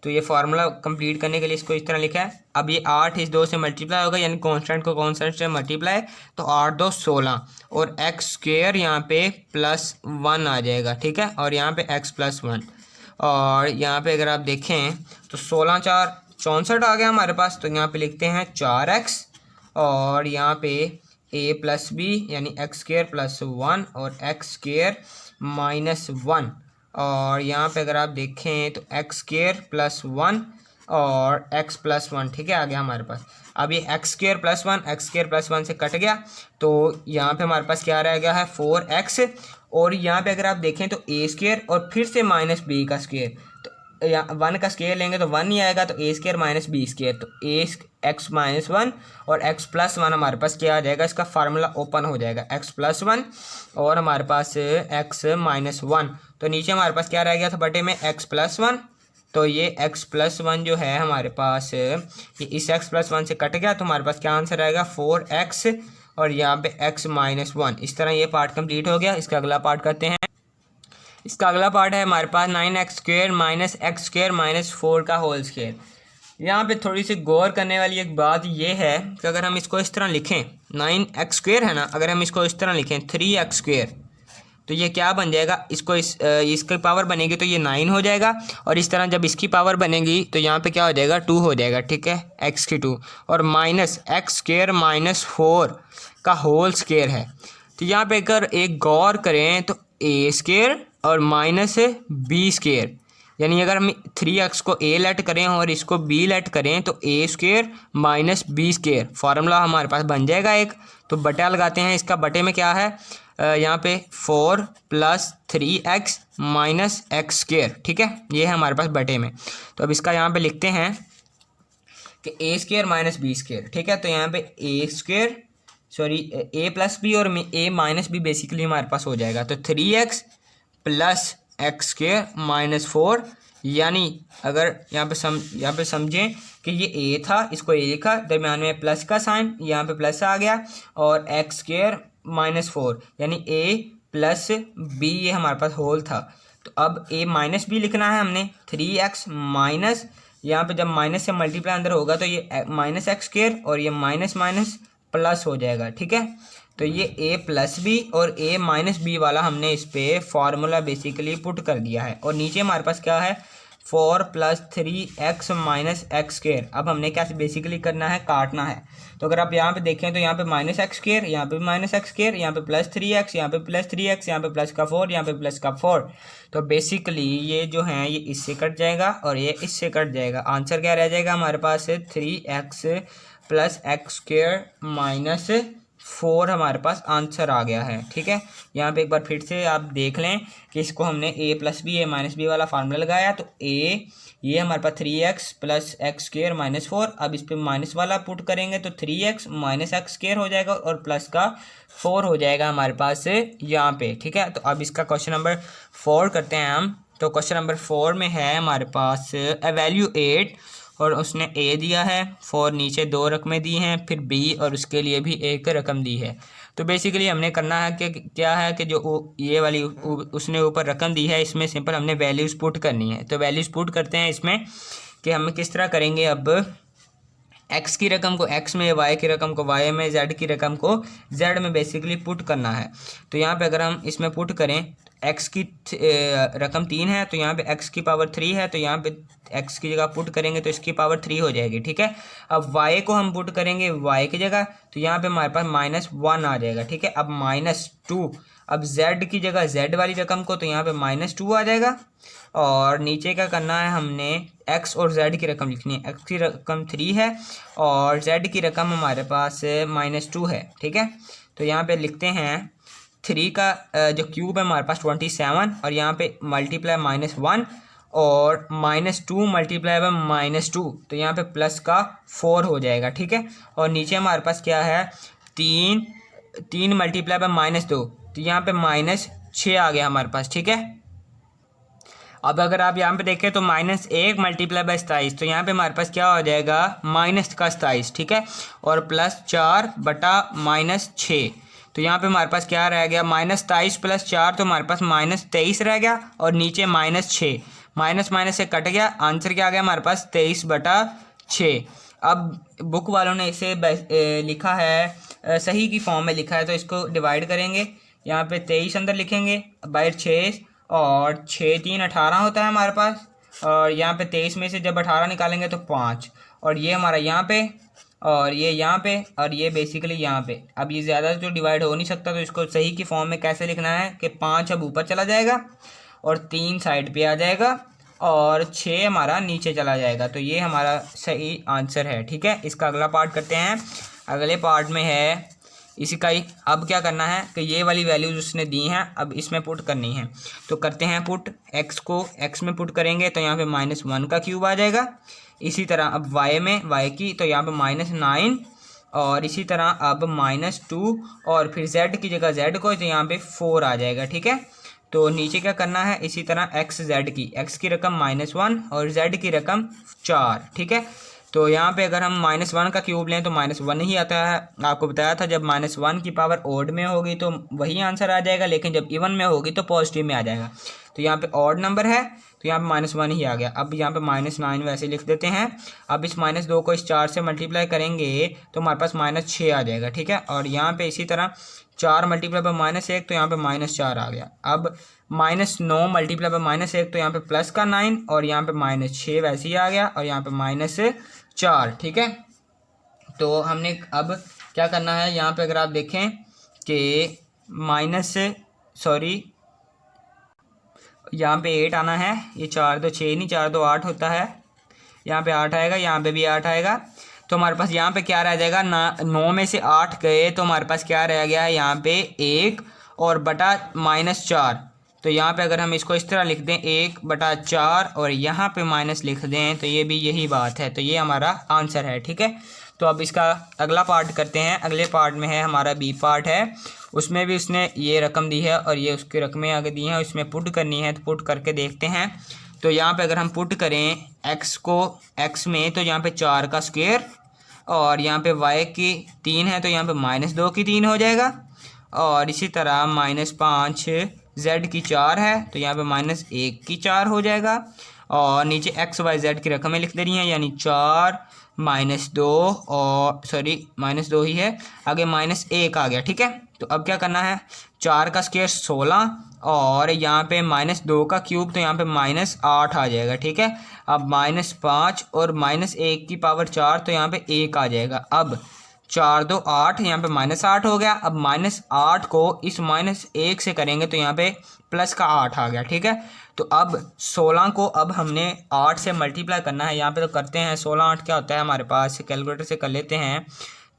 तो ये फार्मूला कंप्लीट करने के लिए इसको इस तरह लिखा है। अब ये 8 इस 2 से मल्टीप्लाई होगा, यानी कांस्टेंट को कांस्टेंट से मल्टीप्लाई, तो 8 2 16, और एक्स स्क्वायर यहाँ पे प्लस 1 आ जाएगा, ठीक है। और यहाँ पे एक्स प्लस 1, और यहाँ पे अगर आप देखें तो 16 4 64 आ गया हमारे पास। तो यहाँ पे लिखते हैं 4x, और यहाँ पे a प्लस बी यानी एक्स स्क्वायर प्लस 1 और एक्स स्क्वायर माइनस 1, और यहाँ पे अगर आप देखें तो एक्स स्क्वायर प्लस 1 और एक्स प्लस 1, ठीक है, आ गया हमारे पास। अब ये x square plus 1 x square plus 1 से कट गया, तो यहाँ पे हमारे पास क्या रह गया है 4x, और यहाँ पे अगर आप देखें तो ए स्क्वायर और फिर से माइनस बी का स्क्वायर, तो यहाँ 1 का स्क्वायर लेंगे तो 1 ही आएगा, तो A square minus B square, तो ए एक्स माइनस 1 और एक्स प्लस 1 हमारे पास क्या आ जाएगा, इसका फार्मूला ओपन हो जाएगा, एक्स प्लस 1 और हमारे पास एक्स माइनस 1। तो नीचे हमारे पास क्या रह गया था बटे में एक्स प्लस 1, तो ये x प्लस 1 जो है हमारे पास ये इस x प्लस 1 से कट गया, तो हमारे पास क्या आंसर आएगा 4x, और यहाँ पे x माइनस 1। इस तरह ये पार्ट कंप्लीट हो गया। इसका अगला पार्ट करते हैं। इसका अगला पार्ट है हमारे पास 9x square minus x square minus 4 का होल स्क्वायर। यहाँ पे थोड़ी सी गौर करने वाली एक बात ये है कि अगर हम इसको इस तरह लिखें, 9x स्क्वायर है ना, अगर हम इसको इस तरह लिखें 3x स्क्वायर, तो ये क्या बन जाएगा, इसको इसकी पावर बनेगी तो ये 9 हो जाएगा, और इस तरह जब इसकी पावर बनेगी तो यहाँ पे क्या हो जाएगा 2 हो जाएगा, ठीक है, x की 2, और माइनस एक्स स्क्वायर माइनस 4 का होल स्क्वायर है। तो यहाँ पे अगर एक गौर करें तो ए स्क्वायर और माइनस बी स्क्वायर, यानी अगर हम 3x को a लेट करें और इसको b लेट करें तो A square minus B square, formula हमारे पास बन जाएगा एक। तो बटा लगाते हैं, इसका बटे में क्या है, यहाँ पे 4 plus 3x minus x square, ठीक है, ये है हमारे पास बटे में। तो अब इसका यहाँ पे लिखते हैं कि ए स्क्वायर माइनस बी स्क्वायर, ठीक है। तो यहाँ पे ए स्क्वायर सॉरी ए प्लस बी और ए माइनस बी बेसिकली हमारे पास हो जाएगा, तो 3x plus x square minus 4, यानी अगर यहाँ पे समझें कि ये a था, इसको a लिखा, दरम्यान में प्लस का साइन, यहाँ पे प्लस आ गया, और एक्स स्क्वायर माइनस 4 यानी a प्लस b, ये हमारे पास होल था। तो अब a माइनस बी लिखना है हमने, 3x माइनस, यहाँ पे जब माइनस से मल्टीप्लाई अंदर होगा तो ये माइनस एक्स स्क्वायर और ये माइनस माइनस प्लस हो जाएगा, ठीक है। तो ये a प्लस बी और a माइनस बी वाला हमने इस पे फार्मूला बेसिकली पुट कर दिया है, और नीचे हमारे पास क्या है 4 plus 3x minus x square. अब हमने क्या बेसिकली करना है, काटना है। तो अगर आप यहाँ पे देखें तो यहाँ पे माइनस एक्स स्क्वायर, यहाँ पे भी माइनस एक्स स्क्वायर, यहाँ पे प्लस 3x, यहाँ पे प्लस 3x, यहाँ पे प्लस का 4, यहाँ पे प्लस का 4। तो बेसिकली ये जो है ये इससे कट जाएगा और ये इससे कट जाएगा। आंसर क्या रह जाएगा हमारे पास 3x plus x square minus 4 हमारे पास आंसर आ गया है, ठीक है। यहाँ पे एक बार फिर से आप देख लें कि इसको हमने a plus b a minus b वाला फार्मूला लगाया, तो a ये हमारे पास 3x plus x square minus 4, अब इस पे माइनस वाला पुट करेंगे तो 3x माइनस एक्स स्क्वायर हो जाएगा और प्लस का 4 हो जाएगा हमारे पास यहाँ पे, ठीक है। तो अब इसका क्वेश्चन नंबर 4 करते हैं हम। तो क्वेश्चन नंबर 4 में है हमारे पास एवेल्यूएट और उसने ए दिया है, फॉर नीचे 2 रकमें दी हैं, फिर बी और उसके लिए भी एक रकम दी है। तो बेसिकली हमने करना है कि क्या है कि जो ये वाली उसने ऊपर रकम दी है, इसमें सिंपल हमने वैल्यूज़ पुट करनी है। तो वैल्यूज़ पुट करते हैं इसमें कि हम किस तरह करेंगे। अब एक्स की रकम को एक्स में, वाई की रकम को वाई में, जेड की रकम को जेड में बेसिकली पुट करना है। तो यहाँ पे अगर हम इसमें पुट करें, एक्स की रकम 3 है तो यहाँ पे एक्स की पावर 3 है, तो यहाँ पे एक्स की जगह पुट करेंगे तो इसकी पावर 3 हो जाएगी, ठीक है। अब वाई को हम पुट करेंगे वाई की जगह, तो यहाँ पे हमारे पास -1 आ जाएगा, ठीक है। अब -2, अब जेड की जगह जेड वाली रकम को, तो यहाँ पे -2 आ जाएगा। और नीचे क्या करना है, हमने एक्स और जेड की रकम लिखनी है। एक्स की रकम 3 है और जेड की रकम हमारे पास -2 है, ठीक है। तो यहाँ पे लिखते हैं 3 का जो क्यूब है हमारे पास 27, और यहाँ पे मल्टीप्लाई -1 और -2 मल्टीप्लाई बाय -2, तो यहाँ पे प्लस का 4 हो जाएगा, ठीक है। और नीचे हमारे पास क्या है, 3 मल्टीप्लाई बाय -2, तो यहाँ पे -6 आ गया हमारे पास, ठीक है। अब अगर आप यहाँ पे देखें तो -1 मल्टीप्लाई बाय 27, तो यहाँ पे हमारे पास क्या हो जाएगा, -27, ठीक है। और +4 बटा -6, तो यहाँ पे हमारे पास क्या रह गया, -27 + 4, तो हमारे पास -23 रह गया। और नीचे -6, माइनस से कट गया, आंसर क्या आ गया हमारे पास 23/6। अब बुक वालों ने इसे लिखा है सही की फॉर्म में लिखा है, तो इसको डिवाइड करेंगे। यहाँ पे 23 अंदर लिखेंगे बाय 6, और 6 3 18 होता है हमारे पास। और यहाँ पे 23 में से जब 18 निकालेंगे तो 5, और ये हमारा यहाँ पे, और ये यहाँ पे, और ये बेसिकली यहाँ पे। अब ये ज़्यादा तो डिवाइड हो नहीं सकता, तो इसको सही की फॉर्म में कैसे लिखना है कि 5 अब ऊपर चला जाएगा और 3 साइड पे आ जाएगा और 6 हमारा नीचे चला जाएगा। तो ये हमारा सही आंसर है, ठीक है। इसका अगला पार्ट करते हैं। अगले पार्ट में है इसी का ही। अब क्या करना है कि ये वाली वैल्यूज उसने दी हैं, अब इसमें पुट करनी है। तो करते हैं पुट, एक्स को एक्स में पुट करेंगे तो यहाँ पे -1 का क्यूब आ जाएगा। इसी तरह अब वाई में, वाई की, तो यहाँ पे -9, और इसी तरह अब -2, और फिर जेड की जगह जेड को, तो यहाँ पे 4 आ जाएगा, ठीक है। तो नीचे क्या करना है, इसी तरह एक्स जेड की, एक्स की रकम -1 और जेड की रकम 4, ठीक है। तो यहाँ पे अगर हम -1 का क्यूब लें तो -1 ही आता है। आपको बताया था जब -1 की पावर ऑड में होगी तो वही आंसर आ जाएगा, लेकिन जब इवन में होगी तो पॉजिटिव में आ जाएगा। तो यहाँ पे ऑड नंबर है तो यहाँ पे -1 ही आ गया। अब यहाँ पे -9 वैसे लिख देते हैं। अब इस -2 को इस 4 से मल्टीप्लाई करेंगे तो हमारे पास -6 आ जाएगा, ठीक है। और यहाँ पे इसी तरह 4 मल्टीप्लाई बाय -1, तो यहाँ पे -4 आ गया। अब -9 मल्टीप्लाई बाय -1, तो यहाँ पे प्लस का 9, और यहाँ पे -6 वैसे ही आ गया, और यहाँ पे -4, ठीक है। तो हमने अब क्या करना है, यहाँ पे अगर आप देखें कि यहाँ पे 8 आना है। ये 4 2 6 नहीं, 4 2 8 होता है। यहाँ पे 8 आएगा, यहाँ पे भी 8 आएगा। तो हमारे पास यहाँ पे क्या रह जाएगा, 9 में से 8 गए तो हमारे पास क्या रह गया है, यहाँ पे 1 और बटा -4। तो यहाँ पे अगर हम इसको इस तरह लिख दें 1/4 और यहाँ पे माइनस लिख दें तो ये भी यही बात है। तो ये हमारा आंसर है, ठीक है। तो अब इसका अगला पार्ट करते हैं। अगले पार्ट में है हमारा बी पार्ट है, उसमें भी उसने ये रकम दी है और ये उसकी रकमें आगे दी हैं, उसमें पुट करनी है। तो पुट करके देखते हैं। तो यहाँ पे अगर हम पुट करें एक्स को एक्स में, तो यहाँ पे 4 का स्क्वायर, और यहाँ पे वाई की 3 है तो यहाँ पे -2 की 3 हो जाएगा। और इसी तरह -5 जेड की 4 है तो यहाँ पे -1 की 4 हो जाएगा। और नीचे एक्स वाई जेड की रकमें लिख देनी है, यानी 4 -2 और -2 ही है, आगे -1 आ गया, ठीक है। तो अब क्या करना है, 4 का स्क्वायर 16 और यहाँ पे -2 का क्यूब, तो यहाँ पे -8 आ जाएगा, ठीक है। अब -5 और -1 की पावर 4 तो यहाँ पे 1 आ जाएगा। अब 4 2 8, यहाँ पे -8 हो गया। अब -8 को इस -1 से करेंगे तो यहाँ पे प्लस का 8 आ गया, ठीक है। तो अब 16 को अब हमने 8 से मल्टीप्लाई करना है। यहाँ पे तो करते हैं, 16 8 क्या होता है हमारे पास, कैलकुलेटर से कर लेते हैं।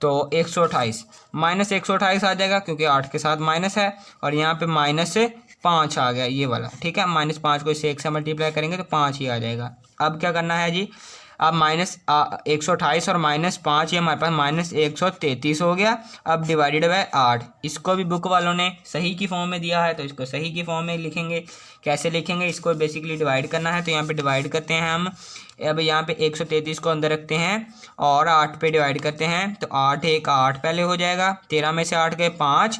तो 128 -128 आ जाएगा क्योंकि 8 के साथ माइनस है, और यहाँ पे -5 आ गया ये वाला, ठीक है। -5 को इसे 1 से मल्टीप्लाई करेंगे तो 5 ही आ जाएगा। अब क्या करना है जी, अब माइनस 128 और -5 ये हमारे पास -133 हो गया। अब डिवाइडेड बाय 8, इसको भी बुक वालों ने सही की फॉर्म में दिया है तो इसको सही की फॉर्म में लिखेंगे। कैसे लिखेंगे, इसको बेसिकली डिवाइड करना है, तो यहाँ पे डिवाइड करते हैं हम। अब यहाँ पे 133 को अंदर रखते हैं और 8 पे डिवाइड करते हैं, तो 8 1 8 पहले हो जाएगा, 13 में से 8 गए 5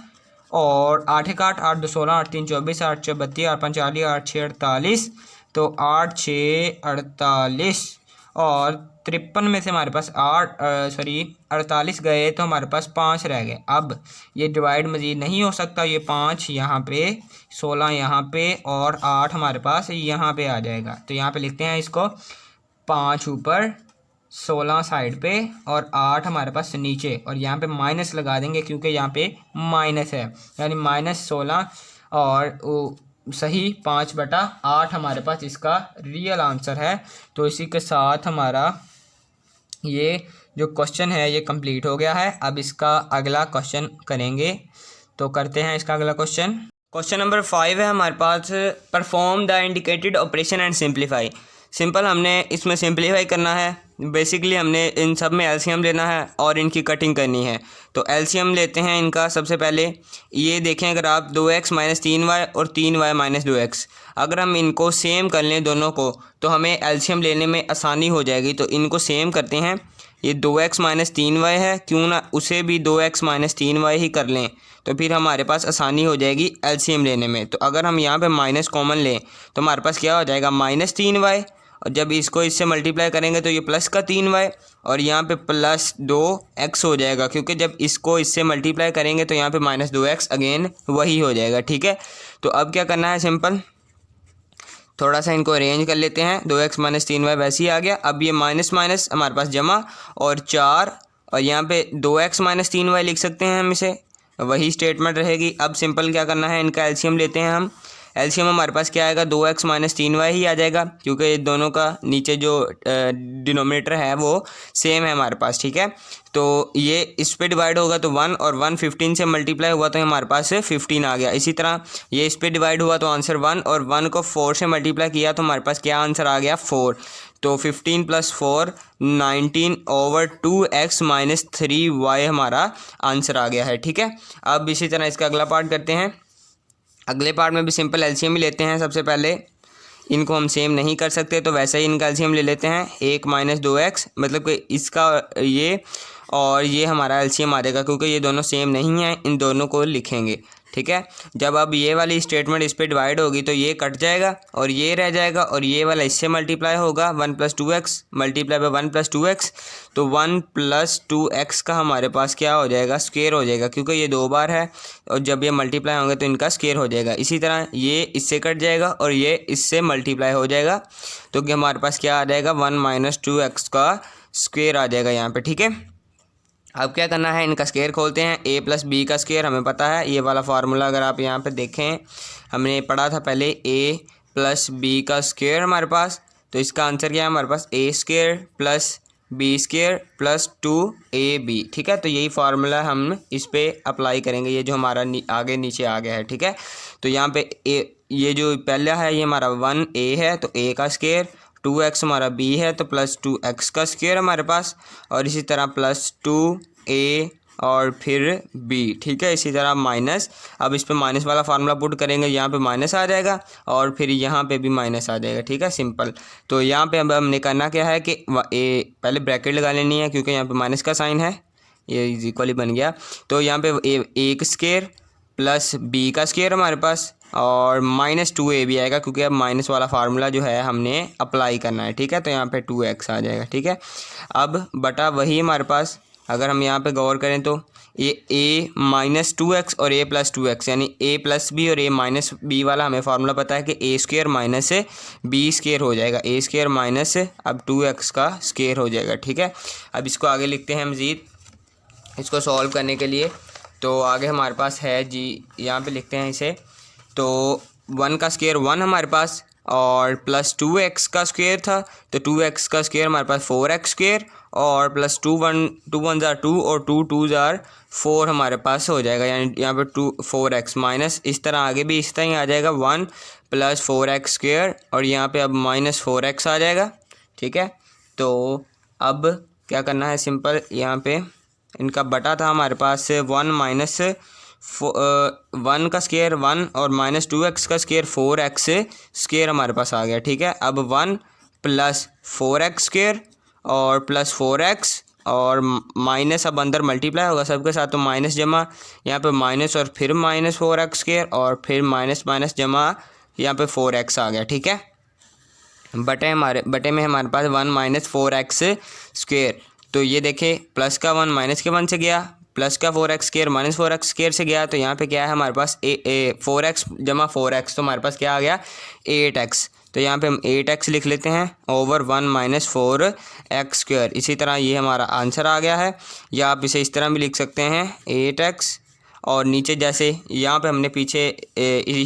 और 8 1 8 8 2 16 8 3 24 8 4 32 8 5 40 8 6 48, तो 8 6 48 और 53 में से हमारे पास 48 गए तो हमारे पास 5 रह गए। अब ये डिवाइड मज़ीद नहीं हो सकता, ये 5 यहाँ पे, 16 यहाँ पे और 8 हमारे पास यहाँ पे आ जाएगा। तो यहाँ पे लिखते हैं इसको 5 ऊपर, 16 साइड पे और 8 हमारे पास नीचे, और यहाँ पे माइनस लगा देंगे क्योंकि यहाँ पे माइनस है, यानी -16 और सही 5/8 हमारे पास इसका रियल आंसर है। तो इसी के साथ हमारा ये जो क्वेश्चन है ये कंप्लीट हो गया है। अब इसका अगला क्वेश्चन करेंगे, तो करते हैं इसका अगला क्वेश्चन नंबर 5 है हमारे पास, perform the indicated operation and simplify. Simple हमने इसमें सिंप्लीफाई करना है। बेसिकली हमने इन सब में एलसीएम लेना है और इनकी कटिंग करनी है। तो एलसीएम लेते हैं इनका। सबसे पहले ये देखें, अगर आप 2x - 3y और 3y - 2x, अगर हम इनको सेम कर लें दोनों को तो हमें एलसीएम लेने में आसानी हो जाएगी। तो इनको सेम करते हैं। ये 2x - 3y है, क्यों ना उसे भी 2x - 3y ही कर लें, तो फिर हमारे पास आसानी हो जाएगी एलसीएम लेने में। तो अगर हम यहाँ पे माइनस कॉमन लें तो हमारे पास क्या हो जाएगा, -3y, और जब इसको इससे मल्टीप्लाई करेंगे तो ये प्लस का 3y और यहाँ पे +2x हो जाएगा, क्योंकि जब इसको इससे मल्टीप्लाई करेंगे तो यहाँ पे -2x अगेन वही हो जाएगा। ठीक है, तो अब क्या करना है, सिंपल थोड़ा सा इनको अरेंज कर लेते हैं। 2x - 3y वैसे ही आ गया। अब ये माइनस माइनस हमारे पास जमा और 4, और यहाँ पे 2x - 3y लिख सकते हैं हम, इसे वही स्टेटमेंट रहेगी। अब सिंपल क्या करना है, इनका एलसीएम लेते हैं हम। एलसीएम हमारे पास क्या आएगा, 2x - 3y ही आ जाएगा, क्योंकि ये दोनों का नीचे जो डिनोमिनेटर है वो सेम है हमारे पास। ठीक है, तो ये इस पे डिवाइड होगा तो 1 और 1 15 से मल्टीप्लाई हुआ तो हमारे पास 15 आ गया। इसी तरह ये इस पे डिवाइड हुआ तो आंसर 1, और 1 को 4 से मल्टीप्लाई किया तो हमारे पास क्या आंसर आ गया, 4। तो 15 + 4 19/2x - 3y हमारा आंसर आ गया है। ठीक है, अब इसी तरह इसका अगला पार्ट करते हैं। अगले पार्ट में भी सिंपल एलसीएम ही लेते हैं। सबसे पहले इनको हम सेम नहीं कर सकते तो वैसे ही इनका एलसीएम ले लेते हैं। 1 - 2x, मतलब कि इसका ये और ये हमारा एलसीएम आ जाएगा, क्योंकि ये दोनों सेम नहीं हैं, इन दोनों को लिखेंगे। ठीक है, जब अब ये वाली स्टेटमेंट इस पे डिवाइड होगी तो ये कट जाएगा और ये रह जाएगा, और ये वाला इससे मल्टीप्लाई होगा 1 + 2x मल्टीप्लाई बाय 1 + 2x, तो 1 + 2x का हमारे पास क्या हो जाएगा, स्क्वायर हो जाएगा, क्योंकि ये 2 बार है और जब ये मल्टीप्लाई होंगे तो इनका स्क्वायर हो जाएगा। इसी तरह ये इससे कट जाएगा और ये इससे मल्टीप्लाई हो जाएगा, तो कि हमारे पास क्या आ जाएगा, 1 - 2x का स्क्वायर आ जाएगा यहाँ पे। ठीक है, अब क्या करना है, इनका स्क्वायर खोलते हैं। a + b का स्क्वायर हमें पता है, ये वाला फार्मूला अगर आप यहाँ पे देखें हमने पढ़ा था पहले, a + b का स्क्वायर हमारे पास, तो इसका आंसर क्या है हमारे पास, a² + b² + 2ab। ठीक है, तो यही फार्मूला हम इस पे अप्लाई करेंगे, ये जो हमारा आगे नीचे आ गया है। ठीक है, तो यहाँ पे ये जो पहला है ये हमारा 1a है, तो a का स्क्वायर, 2x हमारा b है तो +2x का स्क्वायर हमारे पास, और इसी तरह +2a और फिर b। ठीक है, इसी तरह माइनस, अब इस पे माइनस वाला फार्मूला पुट करेंगे, यहाँ पे माइनस आ जाएगा और फिर यहाँ पे भी माइनस आ जाएगा। ठीक है, सिंपल। तो यहाँ पे अब हमने करना क्या है कि पहले ब्रैकेट लगा लेनी है, क्योंकि यहाँ पे माइनस का साइन है, ये इक्वली बन गया। तो यहाँ पे a का स्क्वायर + b का स्क्वायर हमारे पास, और -2a भी आएगा, क्योंकि अब माइनस वाला फार्मूला जो है हमने अप्लाई करना है। ठीक है, तो यहाँ पे 2x आ जाएगा। ठीक है, अब बटा वही हमारे पास, अगर हम यहाँ पे गौर करें तो ये a - 2x और a + 2x, यानी a + b और a - b वाला हमें फार्मूला पता है कि a² - b² हो जाएगा, a² माइनस अब 2x का स्क्वायर हो जाएगा। ठीक है, अब इसको आगे लिखते हैं मज़ीद, इसको सॉल्व करने के लिए। तो आगे हमारे पास है जी, यहाँ पे लिखते हैं इसे, तो 1 का स्क्वायर 1 हमारे पास, और +2x का स्क्वायर था, तो 2x का स्क्वायर हमारे पास 4x², और +2 1 ज़ार 2 और 2 2 ज़ार 4 हमारे पास हो जाएगा, यानी यहाँ पे 4x माइनस, इस तरह आगे भी इस तरह ही आ जाएगा, 1 + 4x² और यहाँ पे अब -4x आ जाएगा। ठीक है, तो अब क्या करना है, सिंपल यहाँ पे इनका बटा था हमारे पास 1 माइनस 1 का स्केयर 1 और माइनस 2x का स्केयर 4x स्केयर हमारे पास आ गया। ठीक है, अब 1 प्लस 4x स्केयर और प्लस 4x और माइनस, अब अंदर मल्टीप्लाई होगा सबके साथ, तो माइनस जमा यहाँ पे माइनस और फिर माइनस 4x स्केयर और फिर माइनस माइनस जमा यहाँ पे 4x आ गया। ठीक है, बटे में हमारे पास 1 माइनस 4x स्क्वेयर, तो ये देखें प्लस का 1 माइनस के 1 से गया, प्लस का 4x square minus 4x square से गया, तो यहाँ पे क्या है हमारे पास 4x जमा 4x, तो हमारे पास क्या आ गया 8x। तो यहाँ पे हम 8x लिख लेते हैं ओवर 1 माइनस 4x स्क्वेयर। इसी तरह ये हमारा आंसर आ गया है, या आप इसे इस तरह भी लिख सकते हैं 8x, और नीचे जैसे यहाँ पे हमने पीछे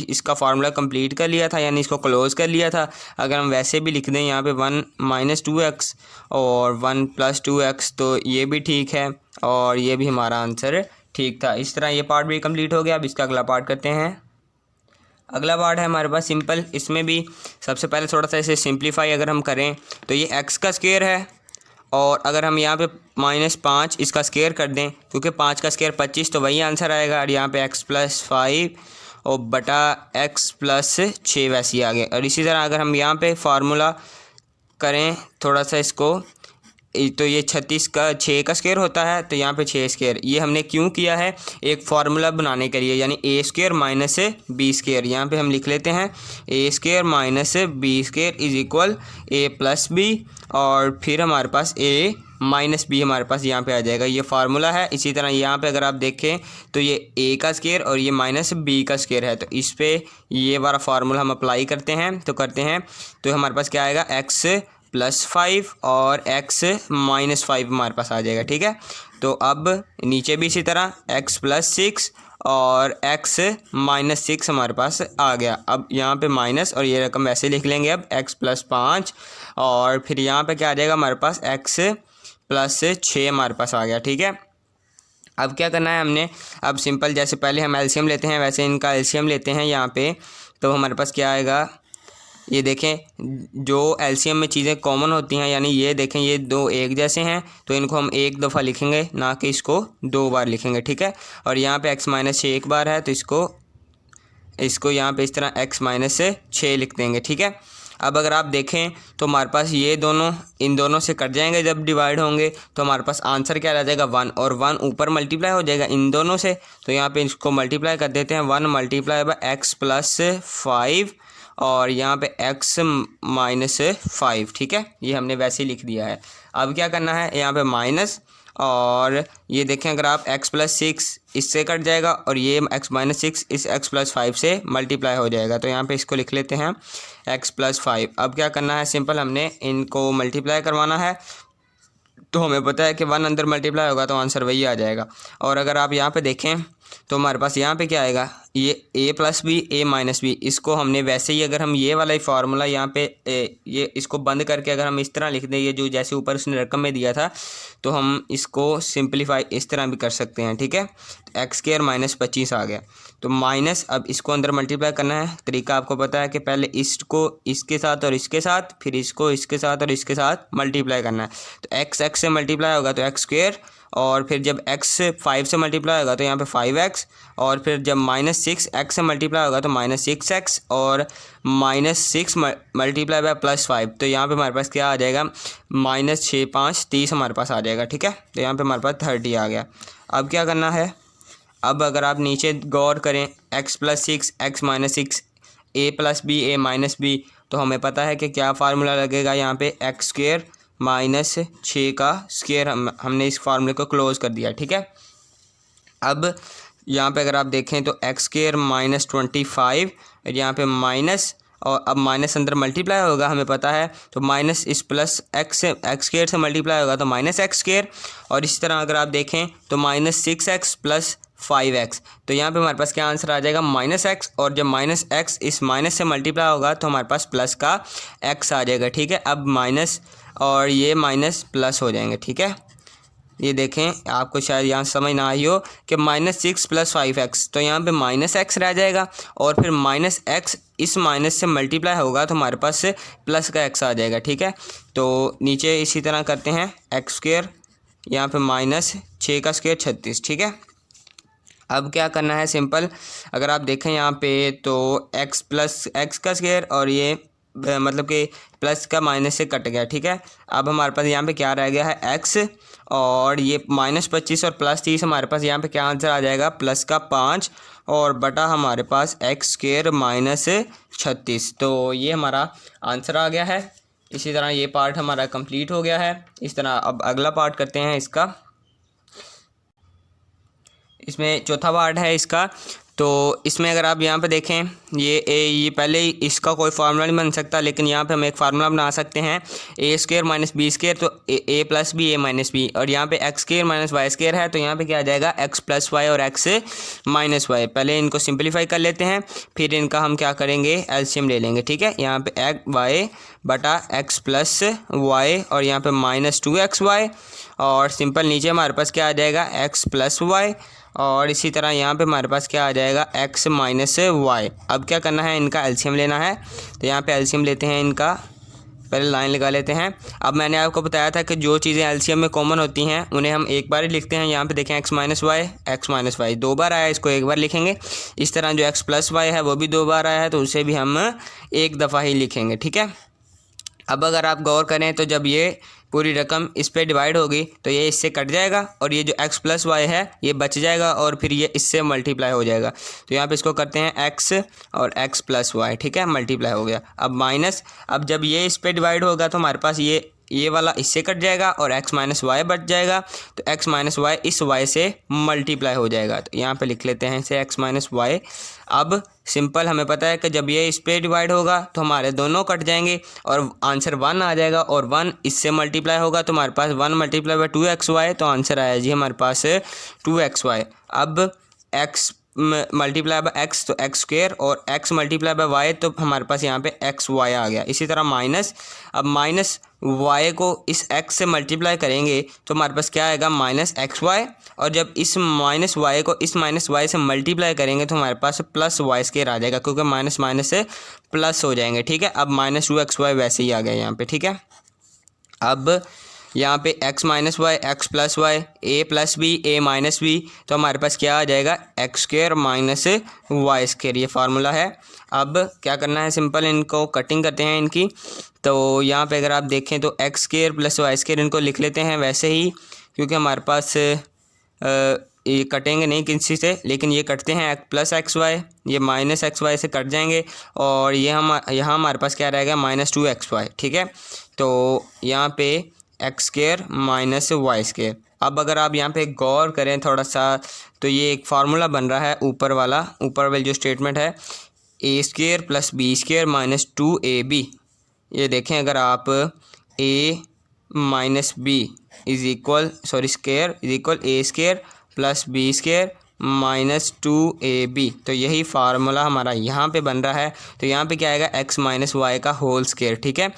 इसका फार्मूला कंप्लीट कर लिया था, यानी इसको क्लोज़ कर लिया था। अगर हम वैसे भी लिख दें यहाँ पे 1 माइनस 2x और 1 प्लस 2x, तो ये भी ठीक है और ये भी हमारा आंसर ठीक था। इस तरह ये पार्ट भी कंप्लीट हो गया। अब इसका अगला पार्ट करते हैं। अगला पार्ट है हमारे पास सिंपल। इसमें भी सबसे पहले थोड़ा सा इसे सिंप्लीफाई अगर हम करें तो ये x का स्क्वायर है, और अगर हम यहाँ पे -5 इसका स्क्वायर कर दें, क्योंकि 5 का स्क्वायर 25, तो वही आंसर आएगा। और यहाँ पे x प्लस 5 और बटा x प्लस 6 वैसे ही आ गया। और इसी तरह अगर हम यहाँ पे फार्मूला करें थोड़ा सा इसको, तो ये 36 का 6 का स्क्वायर होता है, तो यहाँ पे 6 स्क्वायर। ये हमने क्यों किया है, एक फार्मूला बनाने के लिए, यानी A square minus B square. यहाँ पे हम लिख लेते हैं A square minus B square is equal A plus B, और फिर हमारे पास ए माइनस बी हमारे पास यहाँ पे आ जाएगा। ये फार्मूला है। इसी तरह यहाँ पे अगर आप देखें तो ये ए का स्क्वायर और ये माइनस बी का स्क्वायर है, तो इस पर ये वाला फार्मूला हम अप्लाई करते हैं। तो हमारे पास क्या आएगा, एक्स प्लस 5 और x माइनस 5 हमारे पास आ जाएगा। ठीक है, तो अब नीचे भी इसी तरह x प्लस 6 और x माइनस 6 हमारे पास आ गया। अब यहाँ पे माइनस और ये रकम वैसे लिख लेंगे। अब x प्लस 5 और फिर यहाँ पे क्या आ जाएगा हमारे पास, x प्लस 6 हमारे पास आ गया। ठीक है, अब क्या करना है हमने, अब सिंपल जैसे पहले हम एलसीएम लेते हैं वैसे इनका एलसीएम लेते हैं यहाँ पे। तो हमारे पास क्या आएगा, ये देखें जो एलसीएम में चीज़ें कॉमन होती हैं, यानी ये देखें ये दो एक जैसे हैं, तो इनको हम एक दफ़ा लिखेंगे, ना कि इसको 2 बार लिखेंगे। ठीक है, और यहाँ पे x माइनस 6 एक बार है, तो इसको यहाँ पे इस तरह x माइनस 6 लिख देंगे। ठीक है, अब अगर आप देखें तो हमारे पास ये दोनों इन दोनों से कट जाएंगे जब डिवाइड होंगे, तो हमारे पास आंसर क्या आ जाएगा 1, और 1 ऊपर मल्टीप्लाई हो जाएगा इन दोनों से, तो यहाँ पे इसको मल्टीप्लाई कर देते हैं। 1 मल्टीप्लाई बाय x प्लस 5 और यहाँ पे x माइनस 5। ठीक है, ये हमने वैसे ही लिख दिया है। अब क्या करना है, यहाँ पे माइनस, और ये देखें अगर आप x प्लस 6 इससे कट जाएगा और ये x माइनस 6 इस x प्लस 5 से मल्टीप्लाई हो जाएगा, तो यहाँ पे इसको लिख लेते हैं x प्लस 5। अब क्या करना है, सिंपल हमने इनको मल्टीप्लाई करवाना है, तो हमें पता है कि 1 अंदर मल्टीप्लाई होगा तो आंसर वही आ जाएगा। और अगर आप यहाँ पे देखें तो हमारे पास यहाँ पे क्या आएगा, ये a plus b a minus b, इसको हमने वैसे ही अगर हम ये वाला ही फार्मूला यहाँ पे ये इसको बंद करके अगर हम इस तरह लिख दें, ये जो जैसे ऊपर उसने रकम में दिया था, तो हम इसको सिंपलीफाई इस तरह भी कर सकते हैं। ठीक है, एक्स स्क्वायर माइनस 25 आ गया, तो माइनस, अब इसको अंदर मल्टीप्लाई करना है। तरीका आपको पता है कि पहले इसको इसके साथ और इसके साथ, फिर इसको इसके साथ और इसके साथ मल्टीप्लाई करना है। तो x से मल्टीप्लाई होगा तो एक्स स्क्वायर, और फिर जब x 5 से मल्टीप्लाई होगा तो यहाँ पे 5x, और फिर जब -6 x से मल्टीप्लाई होगा तो -6x, और -6 मल्टीप्लाई बाय +5, तो यहाँ पे हमारे पास क्या आ जाएगा, -6 5 30 हमारे पास आ जाएगा। ठीक है, तो यहाँ पे हमारे पास 30 आ गया। अब क्या करना है, अब अगर आप नीचे गौर करें x plus 6 x minus 6 a plus b a minus b, तो हमें पता है कि क्या फार्मूला लगेगा, यहाँ पे एक्स स्क्वायर माइनस 6 का स्क्वायर, हमने इस फार्मूले को क्लोज कर दिया। ठीक है, अब यहाँ पे अगर आप देखें तो एक्स स्क्वायर माइनस 25, यहाँ पे माइनस, और अब माइनस अंदर मल्टीप्लाई होगा हमें पता है, तो माइनस इस प्लस एक्स स्क्वायर से मल्टीप्लाई होगा तो माइनस एक्स स्क्वायर, और इसी तरह अगर आप देखें तो -6x प्लस 5x, तो यहाँ पे हमारे पास क्या आंसर आ जाएगा, -x, और जब -x इस माइनस से मल्टीप्लाई होगा तो हमारे पास प्लस का x आ जाएगा। ठीक है, अब माइनस और ये माइनस प्लस हो जाएंगे। ठीक है, ये देखें, आपको शायद यहाँ समझ ना आई हो कि -6 + 5x, तो यहाँ पे -x रह जाएगा और फिर -x इस माइनस से मल्टीप्लाई होगा तो हमारे पास से प्लस का x आ जाएगा। ठीक है, तो नीचे इसी तरह करते हैं x², यहाँ पे -6 का स्क्वायर 36। ठीक है, अब क्या करना है, सिंपल अगर आप देखें यहाँ पे तो x + x का स्क्वायर और ये मतलब कि प्लस का माइनस से कट गया। ठीक है, अब हमारे पास यहाँ पे क्या रह गया है x, और ये -25 और +30 हमारे पास यहाँ पे क्या आंसर आ जाएगा, +5 और बटा हमारे पास x² - 36। तो ये हमारा आंसर आ गया है। इसी तरह ये पार्ट हमारा कंप्लीट हो गया है। इस तरह अब अगला पार्ट करते हैं इसका। इसमें चौथा पार्ट है इसका। तो इसमें अगर आप यहाँ पे देखें, ये पहले ही इसका कोई फार्मूला नहीं बन सकता, लेकिन यहाँ पे हम एक फार्मूला बना सकते हैं, a² - b², तो a + b a - b, और यहाँ पे x² - y² है, तो यहाँ पे क्या आ जाएगा, x + y और x - y। पहले इनको सिंप्लीफाई कर लेते हैं, फिर इनका हम क्या करेंगे, एलसीएम ले लेंगे। ठीक है, यहाँ पे y बटा x + y और यहाँ पे -2xy, और सिंपल नीचे हमारे पास क्या आ जाएगा, x + y, और इसी तरह यहाँ पे हमारे पास क्या आ जाएगा, x - y। अब क्या करना है, इनका एलसीएम लेना है, तो यहाँ पे एलसीएम लेते हैं इनका, पहले लाइन लगा लेते हैं। अब मैंने आपको बताया था कि जो चीज़ें एलसीएम में कॉमन होती हैं उन्हें हम एक बार ही लिखते हैं। यहाँ पे देखें x - y 2 बार आया, इसको एक बार लिखेंगे। इस तरह जो x + y है वो भी 2 बार आया है, तो उसे भी हम एक दफ़ा ही लिखेंगे। ठीक है, अब अगर आप गौर करें तो जब ये पूरी रकम इस पे डिवाइड होगी तो ये इससे कट जाएगा और ये जो x + y है ये बच जाएगा और फिर ये इससे मल्टीप्लाई हो जाएगा। तो यहाँ पे इसको करते हैं x और x + y। ठीक है, मल्टीप्लाई हो गया। अब माइनस, अब जब ये इस पे डिवाइड होगा तो हमारे पास ये वाला इससे कट जाएगा और x - y बच जाएगा, तो x - y इस y से मल्टीप्लाई हो जाएगा। तो यहाँ पे लिख लेते हैं इसे x - y। अब सिंपल हमें पता है कि जब ये इस पे डिवाइड होगा तो हमारे दोनों कट जाएंगे और आंसर 1 आ जाएगा, और 1 इससे मल्टीप्लाई होगा तो हमारे पास 1 × 2xy, तो आंसर आया जी हमारे पास 2xy। अब x मल्टीप्लाई बाय x तो x² और x मल्टीप्लाई बाय y, तो हमारे पास यहाँ पे xy आ गया। इसी तरह माइनस, अब -y को इस x से मल्टीप्लाई करेंगे तो हमारे पास क्या आएगा, -xy, और जब इस -y को इस -y से मल्टीप्लाई करेंगे तो हमारे पास +y² आ जाएगा, क्योंकि माइनस माइनस से प्लस हो जाएंगे। ठीक है, अब -2xy वैसे ही आ गया यहाँ पे। ठीक है, अब यहाँ पे x - y x + y a + b a - b, तो हमारे पास क्या आ जाएगा, x² - y²। ये फार्मूला है। अब क्या करना है, सिंपल इनको कटिंग करते हैं इनकी। तो यहाँ पे अगर आप देखें तो x² + y² इनको लिख लेते हैं वैसे ही, क्योंकि हमारे पास ये कटेंगे नहीं किसी से, लेकिन ये कटते हैं +xy, ये -xy से कट जाएंगे और ये यहाँ हमारे पास क्या रहेगा, -2xy। ठीक है, तो यहाँ पे x² - y²। अब अगर आप यहाँ पे गौर करें थोड़ा सा, तो ये एक फार्मूला बन रहा है ऊपर वाली जो स्टेटमेंट है, a² + b² - 2ab। ये देखें, अगर आप a - b square a² + b² - 2ab, तो यही फार्मूला हमारा यहाँ पे बन रहा है। तो यहाँ पे क्या आएगा, x - y का होल स्क्वायर। ठीक है,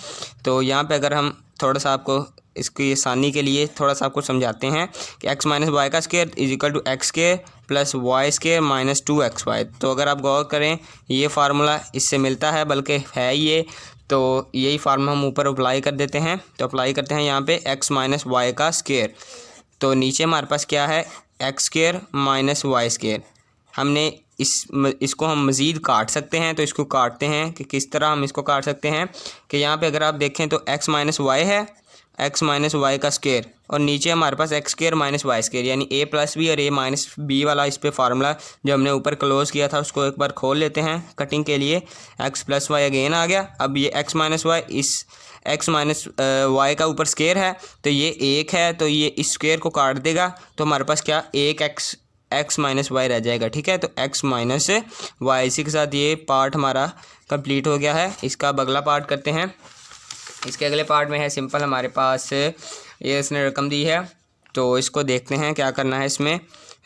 तो यहाँ पे अगर हम थोड़ा सा आपको इसकी आसानी के लिए थोड़ा सा आपको समझाते हैं कि x - y का स्क्वायर = x² + y² - 2xy। तो अगर आप गौर करें ये फार्मूला इससे मिलता है, बल्कि है ये, तो यही फार्मूला हम ऊपर अप्लाई कर देते हैं। तो अप्लाई करते हैं यहाँ पे x - y का स्क्वायर, तो नीचे हमारे पास क्या है, x² - y²। हमने इसको हम मज़ीद काट सकते हैं, तो इसको काटते हैं कि किस तरह हम इसको काट सकते हैं कि यहाँ पे अगर आप देखें तो x - y है, x - y का स्क्वायर, और नीचे हमारे पास x² - y², यानी a + b और a - b वाला इस पे फार्मूला जो हमने ऊपर क्लोज किया था उसको एक बार खोल लेते हैं कटिंग के लिए। x + y अगेन आ गया। अब ये x - y इस x - y का ऊपर स्क्वायर है, तो ये 1 है, तो ये इस स्क्वायर को काट देगा, तो हमारे पास क्या, 1x - y रह जाएगा। ठीक है, तो x - y, इसी के साथ ये पार्ट हमारा कंप्लीट हो गया है। इसका अब अगला पार्ट करते हैं। इसके अगले पार्ट में है सिंपल, हमारे पास ये इसने रकम दी है, तो इसको देखते हैं क्या करना है इसमें।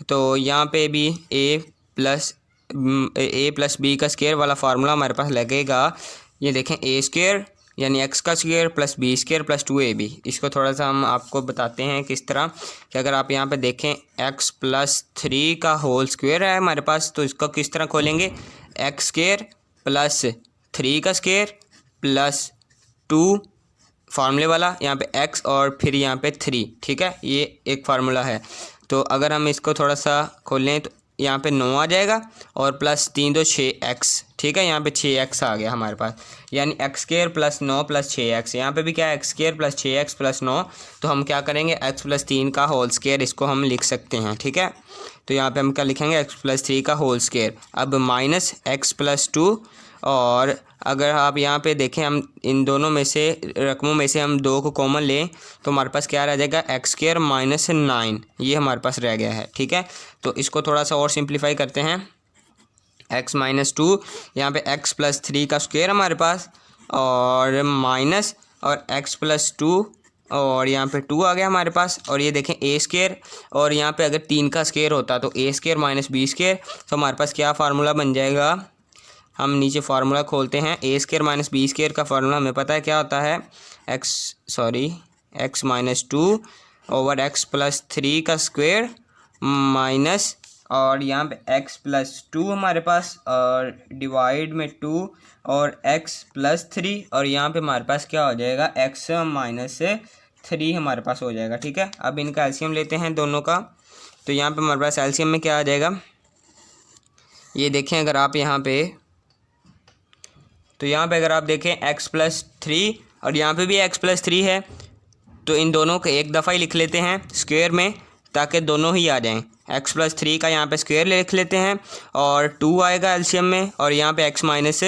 तो यहाँ पे भी a + b का स्क्वायर वाला फार्मूला हमारे पास लगेगा। ये देखें, a² यानी एक्स का square plus b square plus 2ab। इसको थोड़ा सा हम आपको बताते हैं किस तरह कि अगर आप यहाँ पे देखें एक्स प्लस 3 का होल स्क्वायर है हमारे पास, तो इसको किस तरह खोलेंगे, एक्स स्क्वायर प्लस 3 का स्क्वायर प्लस 2 फार्मूले वाला, यहाँ पे एक्स और फिर यहाँ पे 3, ठीक है, ये एक फार्मूला है। तो अगर हम इसको थोड़ा सा खोलें तो यहाँ पे 9 आ जाएगा और प्लस 3 2 6x, ठीक है, यहाँ पे 6x आ गया हमारे पास, यानी x square plus 9 plus 6x। यहाँ पे भी क्या है, x square plus 6x plus 9, तो हम क्या करेंगे, x प्लस 3 का होल स्क्वायर इसको हम लिख सकते हैं, ठीक है। तो यहाँ पे हम क्या लिखेंगे, x प्लस 3 का होल स्क्वायर, अब माइनस एक्स प्लस 2, और अगर आप यहाँ पे देखें हम इन दोनों में से रकमों में से हम 2 को कॉमन लें तो हमारे पास क्या रह जाएगा, एक्स स्क्वायर माइनस 9, ये हमारे पास रह गया है, ठीक है। तो इसको थोड़ा सा और सिंप्लीफाई करते हैं, एक्स माइनस 2, यहाँ पे एक्स प्लस 3 का स्क्वायर हमारे पास और माइनस और एक्स प्लस 2 और यहाँ पे 2 आ गया हमारे पास, और ये देखें ए स्क्वायर, और यहाँ पे अगर 3 का स्क्वायर होता तो A square minus B square, तो हमारे पास क्या फार्मूला बन जाएगा, हम नीचे फार्मूला खोलते हैं, A square minus B square का फार्मूला हमें पता है क्या होता है, x minus 2 over x plus 3 का स्क्वायर माइनस, और यहाँ पे एक्स प्लस 2 हमारे पास और डिवाइड में 2 और एक्स प्लस 3, और यहाँ पे हमारे पास क्या हो जाएगा, एक्स माइनस 3 हमारे पास हो जाएगा, ठीक है। अब इनका एलसीएम लेते हैं दोनों का, तो यहाँ पे हमारे पास एलसीएम में क्या आ जाएगा, ये देखें अगर आप यहाँ पे, तो यहाँ पे अगर आप देखें एक्स प्लस 3 और यहाँ पे भी एक्स प्लस 3 है, तो इन दोनों को एक दफ़ा ही लिख लेते हैं स्क्वायर में ताकि दोनों ही आ जाएं। एक्स प्लस 3 का यहाँ पे स्क्वायर लिख लेते हैं और 2 आएगा एलसीएम में, और यहाँ पे एक्स माइनस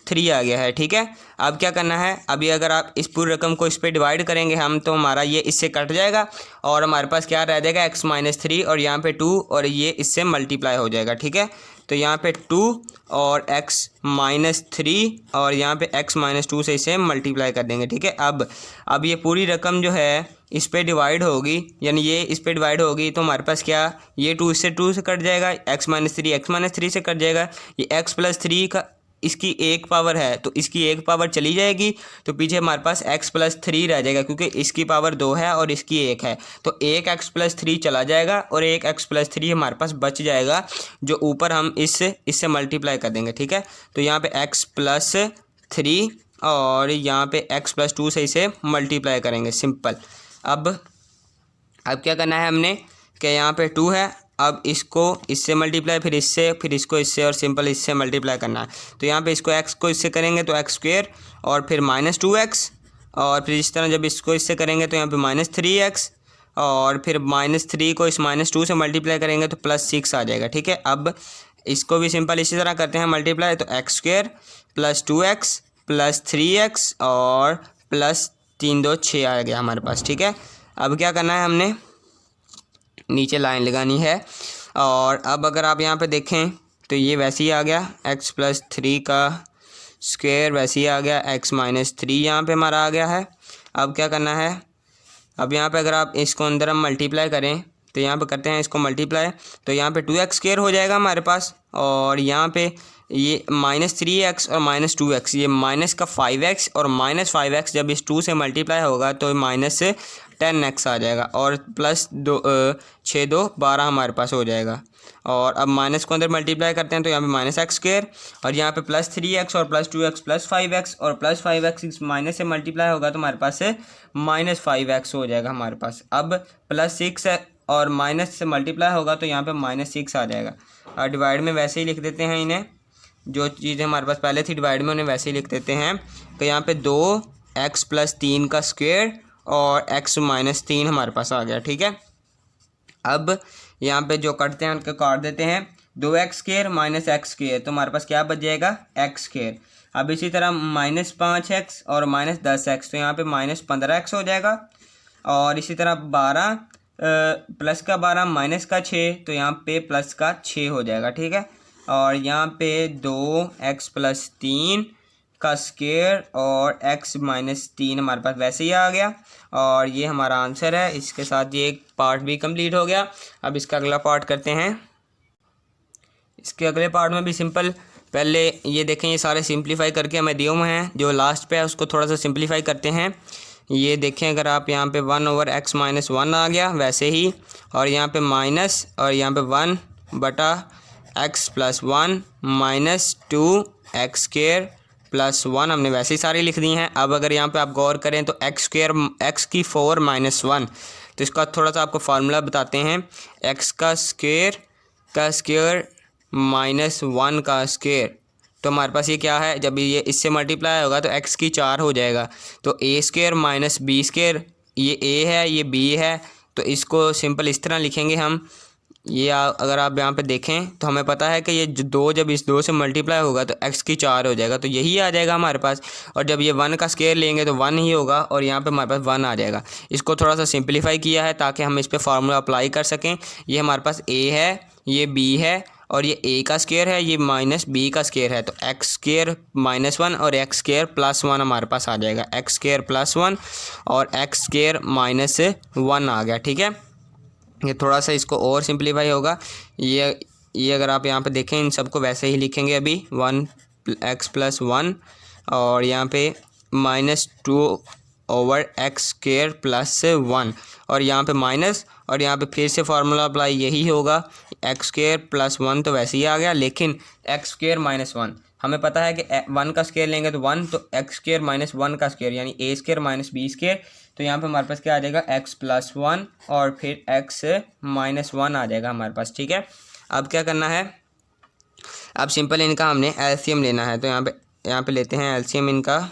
3 आ गया है, ठीक है। अब क्या करना है, अभी अगर आप इस पूरी रकम को इस पे डिवाइड करेंगे हम, तो हमारा ये इससे कट जाएगा और हमारे पास क्या रह जाएगा, एक्स माइनस 3 और यहाँ पे 2, और ये इससे मल्टीप्लाई हो जाएगा, ठीक है। तो यहाँ पे 2 और एक्स माइनस 3 और यहाँ पे एक्स माइनस 2 से इसे मल्टीप्लाई कर देंगे, ठीक है। अब ये पूरी रकम जो है इस पे डिवाइड होगी, यानी ये इस पे डिवाइड होगी, तो हमारे पास क्या, ये 2 इससे 2 से कट जाएगा, एक्स माइनस 3 से कट जाएगा, ये एक्स प्लस 3 का इसकी एक पावर है तो इसकी एक पावर चली जाएगी, तो पीछे हमारे पास x प्लस 3 रह जाएगा, क्योंकि इसकी पावर 2 है और इसकी 1 है, तो एक x प्लस 3 चला जाएगा और एक x प्लस 3 हमारे पास बच जाएगा, जो ऊपर हम इससे मल्टीप्लाई कर देंगे, ठीक है। तो यहाँ पे x प्लस 3 और यहाँ पे x प्लस 2 से इसे मल्टीप्लाई करेंगे, सिंपल। अब क्या करना है हमने कि यहाँ पे 2 है, अब इसको इससे मल्टीप्लाई, फिर इससे, फिर इसको इससे, और सिंपल इससे मल्टीप्लाई करना है। तो यहाँ पे इसको x को इससे करेंगे तो एक्स स्क्वायर और फिर माइनस 2x, और फिर इस तरह जब इसको इससे करेंगे तो यहाँ पे माइनस 3x, और फिर माइनस 3 को इस माइनस 2 से मल्टीप्लाई करेंगे तो प्लस 6 आ जाएगा, ठीक है। अब इसको भी सिंपल इसी तरह करते हैं मल्टीप्लाई, तो x square plus 2x plus 3x और प्लस 3 2 6 आ गया हमारे पास, ठीक है। अब क्या करना है, हमने नीचे लाइन लगानी है, और अब अगर आप यहाँ पे देखें तो ये वैसे ही आ गया, x प्लस 3 का स्क्वायर वैसे ही आ गया, x माइनस 3 यहाँ पर हमारा आ गया है। अब क्या करना है, अब यहाँ पे अगर आप इसको अंदर हम मल्टीप्लाई करें तो यहाँ पे करते हैं इसको मल्टीप्लाई, तो यहाँ पे 2x स्क्वायर हो जाएगा हमारे पास, और यहाँ पे ये माइनस 3x और माइनस 2x, ये माइनस का 5x और माइनस 5x जब इस 2 से मल्टीप्लाई होगा तो माइनस 10x आ जाएगा, और प्लस 6 2 12 हमारे पास हो जाएगा। और अब माइनस को अंदर मल्टीप्लाई करते हैं तो यहाँ पे माइनस एक्स स्क्वायर, और यहाँ पे प्लस 3x और प्लस 2x प्लस 5x, और प्लस 5x इस माइनस से मल्टीप्लाई होगा तो हमारे पास माइनस 5x हो जाएगा हमारे पास। अब प्लस 6 और माइनस से मल्टीप्लाई होगा तो यहाँ पे माइनस 6 आ जाएगा, और डिवाइड में वैसे ही लिख देते हैं इन्हें, जो चीज़ें हमारे पास पहले थी डिवाइड में उन्हें वैसे ही लिख देते हैं। तो यहाँ पे 2x प्लस 3 का स्क्वायर और x माइनस 3 हमारे पास आ गया, ठीक है। अब यहाँ पे जो करते हैं उनके काट देते हैं, 2x square minus x square, तो हमारे पास क्या बच जाएगा, एक्स स्क्वायर। अब इसी तरह माइनस 5x और माइनस 10x, तो यहाँ पे माइनस 15x हो जाएगा, और इसी तरह 12 प्लस का 12 माइनस का 6, तो यहाँ पे प्लस का 6 हो जाएगा, ठीक है। और यहाँ पे 2x प्लस 3 का स्क्वायर और x माइनस 3 हमारे पास वैसे ही आ गया, और ये हमारा आंसर है। इसके साथ ये एक पार्ट भी कंप्लीट हो गया। अब इसका अगला पार्ट करते हैं। इसके अगले पार्ट में भी सिंपल पहले ये देखें, ये सारे सिंप्लीफाई करके हमें दिए हुए हैं, जो लास्ट पे है उसको थोड़ा सा सिंप्लीफाई करते हैं। ये देखें, अगर आप यहाँ पे 1/x - 1 आ गया वैसे ही, और यहाँ पे माइनस, और यहाँ पे 1/x + 1 - 2x² + 1 हमने वैसे ही सारी लिख दी हैं। अब अगर यहाँ पे आप गौर करें तो x² x की 4 - 1, तो इसका थोड़ा सा आपको फार्मूला बताते हैं। x का स्क्वायर -1 का स्क्वायर, तो हमारे पास ये क्या है, जब ये इससे मल्टीप्लाई होगा तो x की 4 हो जाएगा, तो a² - b², ये a है ये b है, तो इसको सिंपल इस तरह लिखेंगे हम। ये अगर आप यहाँ पे देखें तो हमें पता है कि ये दो जब इस 2 से मल्टीप्लाई होगा तो x की 4 हो जाएगा, तो यही आ जाएगा हमारे पास। और जब ये 1 का स्क्वायर लेंगे तो 1 ही होगा, और यहाँ पे हमारे पास 1 आ जाएगा। इसको थोड़ा सा सिंप्लीफाई किया है ताकि हम इस पर फार्मूला अप्लाई कर सकें। ये हमारे पास a है, ये b है, और ये a का स्क्वायर है, ये -b का स्क्वायर है, तो x² - 1 और x² + 1 हमारे पास आ जाएगा। x² + 1 और x² - 1 आ गया। ठीक है, ये थोड़ा सा इसको और सिंप्लीफाई होगा। ये अगर आप यहाँ पे देखें, इन सबको वैसे ही लिखेंगे अभी, 1x + 1 और यहाँ पे -2/x² + 1, और यहाँ पे माइनस, और यहाँ पे फिर से फार्मूला अप्लाई यही होगा। x² + 1 तो वैसे ही आ गया, लेकिन x² - 1 हमें पता है कि 1 का स्क्वायर लेंगे तो 1, तो x² - 1 का स्क्वायर यानी a² - b², तो यहाँ पे हमारे पास क्या आ जाएगा, x + 1 और फिर x - 1 आ जाएगा हमारे पास। ठीक है, अब क्या करना है, अब सिंपल इनका हमने एलसीएम लेना है, तो यहाँ पे लेते हैं एलसीएम इनका,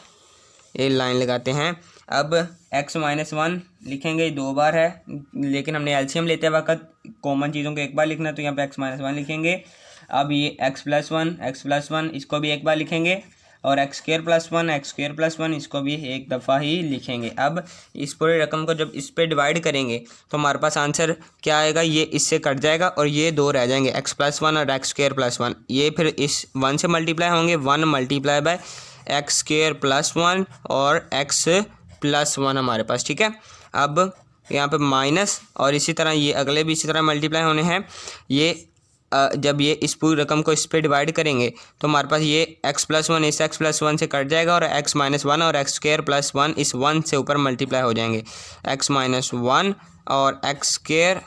ये लाइन लगाते हैं। अब x - 1 लिखेंगे, 2 बार है, लेकिन हमने एलसीएम लेते वक्त कॉमन चीज़ों को एक बार लिखना, तो यहाँ पे x - 1 लिखेंगे। अब ये x + 1 इसको भी एक बार लिखेंगे, और x² + 1 इसको भी एक दफ़ा ही लिखेंगे। अब इस पूरे रकम को जब इस पे डिवाइड करेंगे तो हमारे पास आंसर क्या आएगा, ये इससे कट जाएगा और ये 2 रह जाएंगे, x + 1 और x² + 1, ये फिर इस 1 से मल्टीप्लाई होंगे, 1 × x² + 1 और x + 1 हमारे पास। ठीक है, अब यहाँ पे माइनस, और इसी तरह ये अगले भी इसी तरह मल्टीप्लाई होने हैं। ये जब ये इस पूरी रकम को इस पे डिवाइड करेंगे तो हमारे पास ये x + 1 इस x + 1 से कट जाएगा, और x - 1 और x² + 1 इस 1 से ऊपर मल्टीप्लाई हो जाएंगे, x - 1 और x²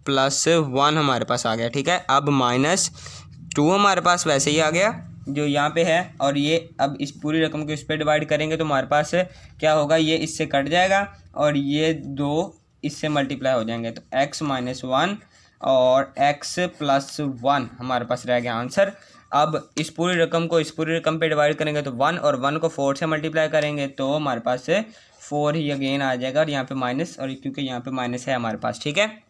+ 1 हमारे पास आ गया। ठीक है, अब -2 हमारे पास वैसे ही आ गया जो यहाँ पे है, और ये अब इस पूरी रकम को इस पे डिवाइड करेंगे तो हमारे पास क्या होगा, ये इससे कट जाएगा और ये 2 इससे मल्टीप्लाई हो जाएंगे, तो x - 1 और x + 1 हमारे पास रह गया आंसर। अब इस पूरी रकम को इस पूरी रकम पे डिवाइड करेंगे तो 1, और 1 को 4 से मल्टीप्लाई करेंगे तो हमारे पास 4 ही अगेन आ जाएगा, और यहाँ पे माइनस, और क्योंकि यहाँ पे माइनस है हमारे पास। ठीक है,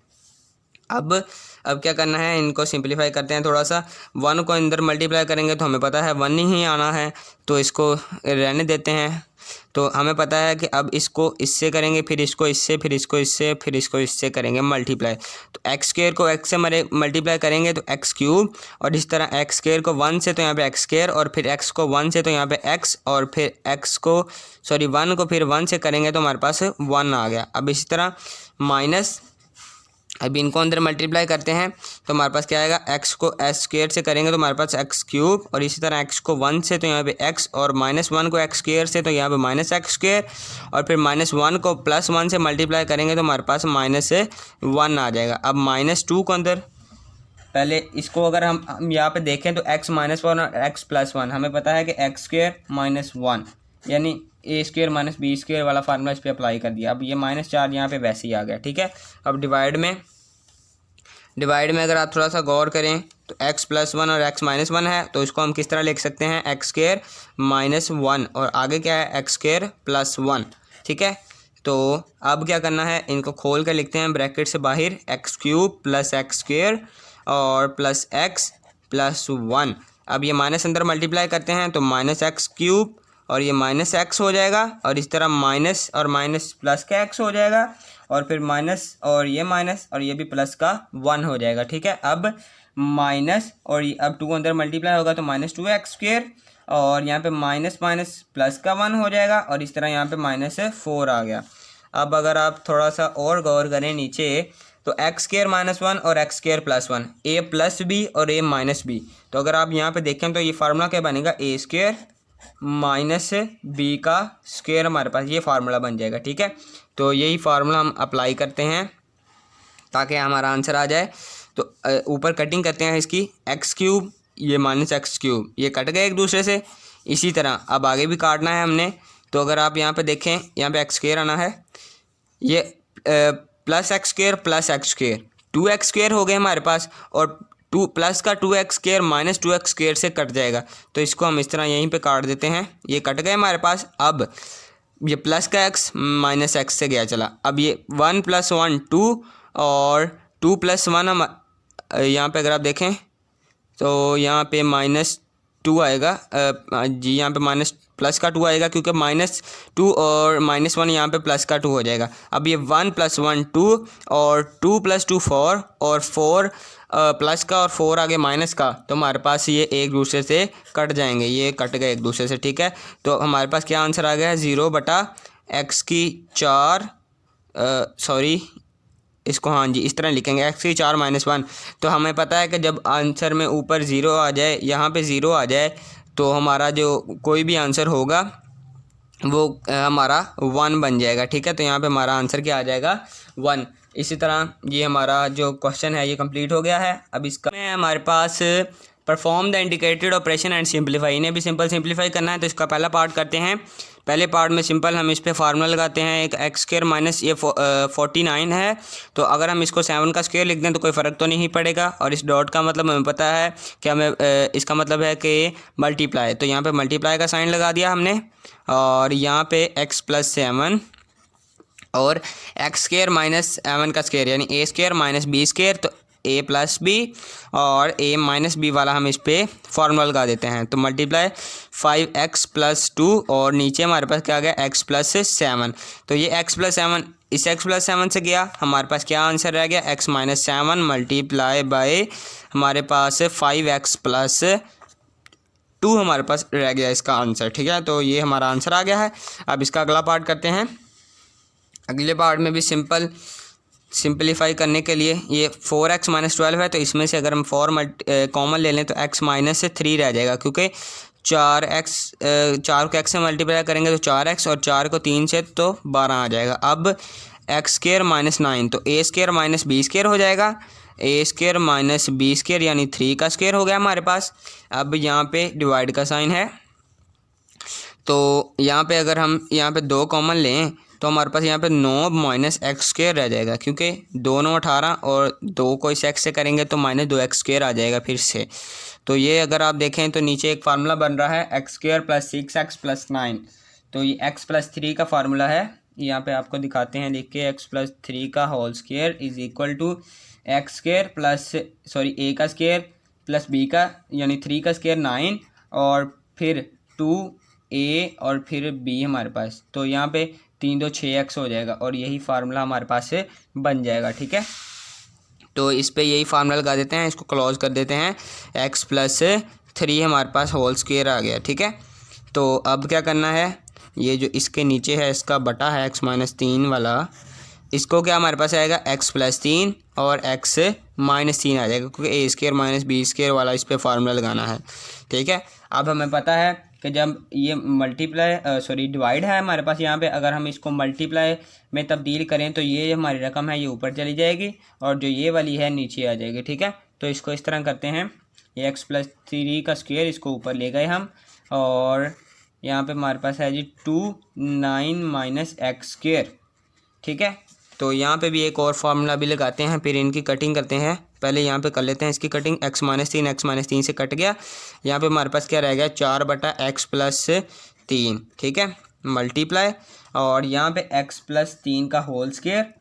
अब क्या करना है, इनको सिंप्लीफाई करते हैं थोड़ा सा। 1 को अंदर मल्टीप्लाई करेंगे तो हमें पता है 1 ही आना है, तो इसको रहने देते हैं। तो हमें पता है कि अब इसको इससे करेंगे, फिर इसको इससे, फिर इसको इससे, फिर इसको इससे करेंगे मल्टीप्लाई, तो x² को x से मल्टीप्लाई करेंगे तो x³, और इस तरह x² को 1 से तो यहाँ पे x², और फिर x को 1 से तो यहाँ पे x, और फिर 1 को फिर 1 से करेंगे तो हमारे पास 1 आ गया। अब इसी तरह माइनस, अब इनको अंदर मल्टीप्लाई करते हैं तो हमारे पास क्या आएगा, x को s² से करेंगे तो हमारे पास x³, और इसी तरह x को 1 से तो यहाँ पे x, और -1 को x² से तो यहाँ पे -x², और फिर -1 को +1 से मल्टीप्लाई करेंगे तो हमारे पास -1 आ जाएगा। अब -2 को अंदर, पहले इसको अगर हम यहाँ पे देखें तो x - 1 और x + 1 हमें पता है कि x² - 1 यानी a² - b² वाला फार्मूला इस पर अप्लाई कर दिया। अब ये -4 यहाँ पे वैसे ही आ गया। ठीक है, अब डिवाइड में अगर आप थोड़ा सा गौर करें तो x + 1 और x - 1 है, तो इसको हम किस तरह लिख सकते हैं, x² - 1 और आगे क्या है, x² + 1। ठीक है, तो अब क्या करना है, इनको खोल कर लिखते हैं ब्रैकेट से बाहर, x³ + x² और +x + 1। अब ये माइनस अंदर मल्टीप्लाई करते हैं तो -x³ और ये -x हो जाएगा, और इस तरह माइनस और माइनस प्लस का x हो जाएगा, और फिर माइनस और ये भी प्लस का 1 हो जाएगा। ठीक है, अब माइनस और अब 2 अंदर मल्टीप्लाई होगा तो -2x², और यहाँ पे माइनस प्लस का 1 हो जाएगा, और इस तरह यहाँ पे -4 आ गया। अब अगर आप थोड़ा सा और गौर करें नीचे तो एक्स स्क्र माइनस वन और एक्स स्क्र प्लस वन, ए प्लस बी और ए माइनस बी। तो अगर आप यहाँ पे देखें तो ये फार्मूला क्या बनेगा, ए स्क्र माइनस बी का स्क्वायर हमारे पास ये फार्मूला बन जाएगा। ठीक है, तो यही फार्मूला हम अप्लाई करते हैं ताकि हमारा आंसर आ जाए। तो ऊपर कटिंग करते हैं इसकी, एक्स क्यूब ये माइनस एक्स क्यूब ये कट गए एक दूसरे से। इसी तरह अब आगे भी काटना है हमने। तो अगर आप यहाँ पे देखें, यहाँ पे एक्स स्क्वायर आना है, ये plus x square 2x square हो गए हमारे पास, और टू प्लस का 2x square minus 2x square से कट जाएगा। तो इसको हम इस तरह यहीं पे काट देते हैं, ये कट गए हमारे पास। अब ये प्लस का x माइनस एक्स से गया चला, अब ये 1 + 1 2 और 2 + 1 हम यहाँ पे अगर आप देखें तो यहाँ पे -2 आएगा जी, यहाँ पे माइनस प्लस का 2 आएगा क्योंकि -2 और -1 यहाँ पे प्लस का 2 हो जाएगा। अब ये 1 + 1 2 और 2 + 2 4 और 4 प्लस का और 4 आगे माइनस का, तो हमारे पास ये एक दूसरे से कट जाएंगे, ये कट गए एक दूसरे से। ठीक है, तो हमारे पास क्या आंसर आ गया है, 0/x⁴ सॉरी इसको हाँ जी इस तरह लिखेंगे, x⁴ - 1। तो हमें पता है कि जब आंसर में ऊपर 0 आ जाए, यहाँ पे 0 आ जाए, तो हमारा जो कोई भी आंसर होगा वो हमारा 1 बन जाएगा। ठीक है, तो यहाँ पे हमारा आंसर क्या आ जाएगा, 1। इसी तरह ये हमारा जो क्वेश्चन है ये कंप्लीट हो गया है। अब इसका में हमारे पास perform the indicated operation and simplify, इन्हें भी सिंपल सिंप्लीफाई करना है। तो इसका पहला पार्ट करते हैं। पहले पार्ट में सिंपल हम इस पे फार्मूला लगाते हैं, एक x² माइनस ये 49 है, तो अगर हम इसको 7 का स्क्वायर लिख दें तो कोई फ़र्क तो नहीं पड़ेगा। और इस डॉट का मतलब हमें पता है कि हमें इसका मतलब है कि मल्टीप्लाई, तो यहाँ पे मल्टीप्लाई का साइन लगा दिया हमने, और यहाँ पे x + 7 और x² माइनस 7 का स्क्वायर यानी a² - b², तो a + b और a - b वाला हम इस पर फार्मूला लगा देते हैं। तो मल्टीप्लाई 5x + 2 और नीचे हमारे पास क्या आ गया, x + 7। तो ये x + 7 इस x + 7 से गया, हमारे पास क्या आंसर रह गया, x - 7 मल्टीप्लाई बाय हमारे पास 5x + 2 हमारे पास रह गया इसका आंसर। ठीक है, तो ये हमारा आंसर आ गया है। अब इसका अगला पार्ट करते हैं। अगले पार्ट में भी सिंपलीफाई करने के लिए ये 4x - 12 है, तो इसमें से अगर हम 4 कॉमन ले लें तो x - 3 रह जाएगा, क्योंकि 4 को x से मल्टीप्लाई करेंगे तो 4x और 4 को 3 से तो 12 आ जाएगा। अब x² - 9 तो a² - b² हो जाएगा, a² - b² यानी 3 का स्क्वायर हो गया हमारे पास। अब यहाँ पे डिवाइड का साइन है, तो यहाँ पे अगर हम यहाँ पे 2 कॉमन लें तो हमारे पास यहाँ पे 9 - x² रह जाएगा, क्योंकि 2 9 18 और 2 को इस x से करेंगे तो -2x² आ जाएगा फिर से। तो ये अगर आप देखें तो नीचे एक फार्मूला बन रहा है x² + 6x + 9, तो ये x + 3 का फार्मूला है। यहाँ पे आपको दिखाते हैं लिख के, x + 3 का whole square is equal to x² plus a का स्क्वायर प्लस b का यानी 3 का स्क्वायर 9 और फिर 2a और फिर b हमारे पास, तो यहाँ पे 3 2 6x हो जाएगा और यही फार्मूला हमारे पास से बन जाएगा। ठीक है, तो इस पे यही फार्मूला लगा देते हैं, इसको क्लोज कर देते हैं, x + 3 हमारे पास होल स्क्वायर आ गया। ठीक है, तो अब क्या करना है, ये जो इसके नीचे है इसका बटा है x - 3 वाला, इसको क्या हमारे पास आएगा x + 3 और x - 3 आ जाएगा, क्योंकि a² - b² वाला इस पर फार्मूला लगाना है। ठीक है, अब हमें पता है कि जब ये डिवाइड है हमारे पास, यहाँ पे अगर हम इसको मल्टीप्लाई में तब्दील करें तो ये हमारी रकम है ये ऊपर चली जाएगी और जो ये वाली है नीचे आ जाएगी। ठीक है, तो इसको इस तरह करते हैं, ये x + 3 का स्क्वायर इसको ऊपर ले गए हम, और यहाँ पे हमारे पास है जी 2 9 - x²। ठीक है, तो यहाँ पे भी एक और फार्मूला भी लगाते हैं, फिर इनकी कटिंग करते हैं। पहले यहाँ पे कर लेते हैं इसकी कटिंग, x - 3 से कट गया, यहाँ पे हमारे पास क्या रह गया, 4/x + 3। ठीक है, मल्टीप्लाई और यहाँ पे x + 3 का होल स्क्वायर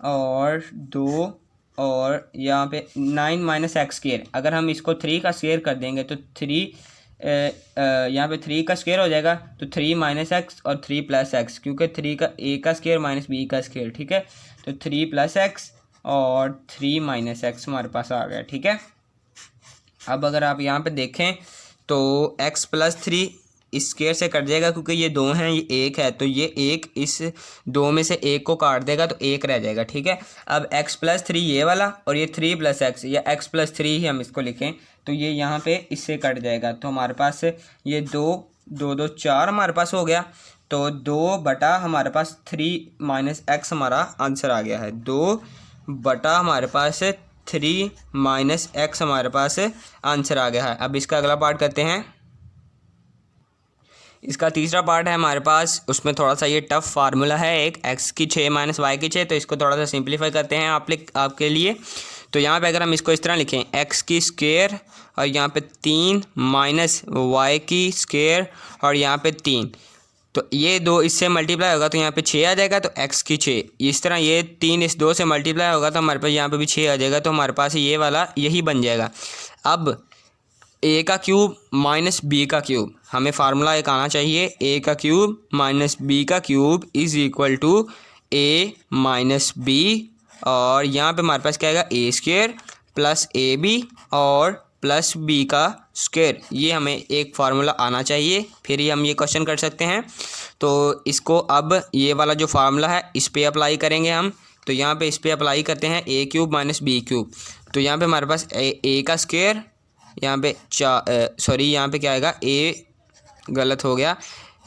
और 2 और यहाँ पे 9 - x²। अगर हम इसको 3 का स्क्वायर कर देंगे तो 3 यहाँ पे 3 का स्क्वायर हो जाएगा, तो 3 - x और 3 + x, क्योंकि 3 का a का स्क्वायर - b का स्क्वायर। ठीक है, तो 3 + x और 3 - x हमारे पास आ गया। ठीक है, अब अगर आप यहाँ पे देखें तो x + 3 इस स्क्वायर से कट जाएगा क्योंकि ये 2 हैं, ये 1 है, तो ये 1 इस 2 में से 1 को काट देगा तो 1 रह जाएगा। ठीक है, अब x+3 ये वाला और ये 3 + x या x+3 ही हम इसको लिखें तो ये यहाँ पे इससे कट जाएगा। तो हमारे पास ये 2 2 2 4 हमारे पास हो गया, तो 2 बटा हमारे पास 3 - x हमारा आंसर आ गया है। 2 बटा हमारे पास 3 - x हमारे पास आंसर आ गया है। अब इसका अगला पार्ट करते हैं। इसका तीसरा पार्ट है हमारे पास, उसमें थोड़ा सा ये टफ फार्मूला है एक, x की 6 - y की 6, तो इसको थोड़ा सा सिंप्लीफाई करते हैं आपके लिए। तो यहाँ पे अगर हम इसको इस तरह लिखें x की स्क्वायर और यहाँ पे 3 - y की स्क्वायर और यहाँ पे 3, तो ये 2 इससे मल्टीप्लाई होगा तो यहाँ पे 6 आ जाएगा, तो x की 6। इस तरह ये 3 इस 2 से मल्टीप्लाई होगा तो हमारे पास यहाँ पे भी 6 आ जाएगा, तो हमारे पास ये वाला यही बन जाएगा। अब a का क्यूब - b का क्यूब, हमें फार्मूला एक आना चाहिए, a का क्यूब - b का cube is equal to a - b, और यहाँ पे हमारे पास क्या आएगा a² प्लस ab और प्लस b का स्क्वायर। ये हमें एक फार्मूला आना चाहिए, फिर ही हम ये क्वेश्चन कर सकते हैं। तो इसको अब ये वाला जो फार्मूला है इस पे अप्लाई करेंगे हम। तो यहाँ पे इस पे अप्लाई करते हैं a³ - b³। तो यहाँ पे हमारे पास a का स्क्वायर, यहाँ पे यहाँ पे क्या आएगा, a गलत हो गया,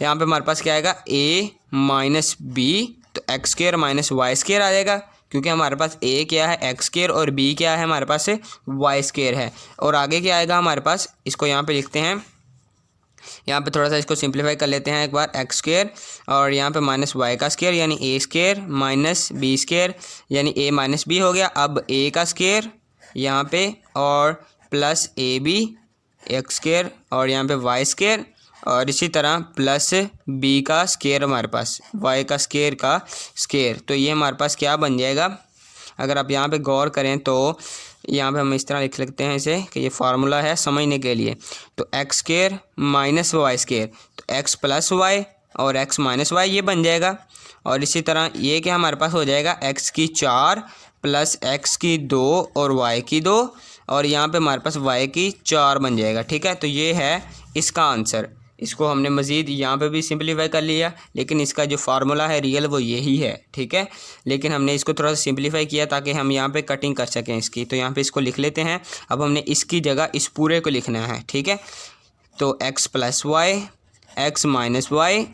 यहाँ पे हमारे पास क्या आएगा a - b, तो x² - y² आ जाएगा, क्योंकि हमारे पास a क्या है x² और b क्या है हमारे पास y² है। और आगे क्या आएगा हमारे पास, इसको यहाँ पे लिखते हैं, यहाँ पे थोड़ा सा इसको सिंप्लीफाई कर लेते हैं एक बार, x² और यहाँ पे -y का स्क्वायर यानी a² - b² यानी a - b हो गया। अब a का स्क्वायर यहाँ पे और प्लस ab x² और यहाँ पे y² और इसी तरह प्लस b का स्क्वायर हमारे पास y का स्क्वायर का स्क्वायर। तो ये हमारे पास क्या बन जाएगा, अगर आप यहाँ पे गौर करें तो यहाँ पे हम इस तरह लिख सकते हैं इसे कि ये फार्मूला है समझने के लिए। तो x² - y², तो x + y और x - y ये बन जाएगा। और इसी तरह ये क्या हमारे पास हो जाएगा x की 4 प्लस x की 2 और y की 2, और यहाँ पे हमारे पास y की 4 बन जाएगा। ठीक है, तो ये है इसका आंसर। इसको हमने मज़ीद यहाँ पे भी सिंपलीफाई कर लिया, लेकिन इसका जो फार्मूला है रियल वो यही है। ठीक है, लेकिन हमने इसको थोड़ा सा सिंपलीफाई किया ताकि हम यहाँ पे कटिंग कर सकें इसकी। तो यहाँ पे इसको लिख लेते हैं। अब हमने इसकी जगह इस पूरे को लिखना है। ठीक है, तो x + y, x - y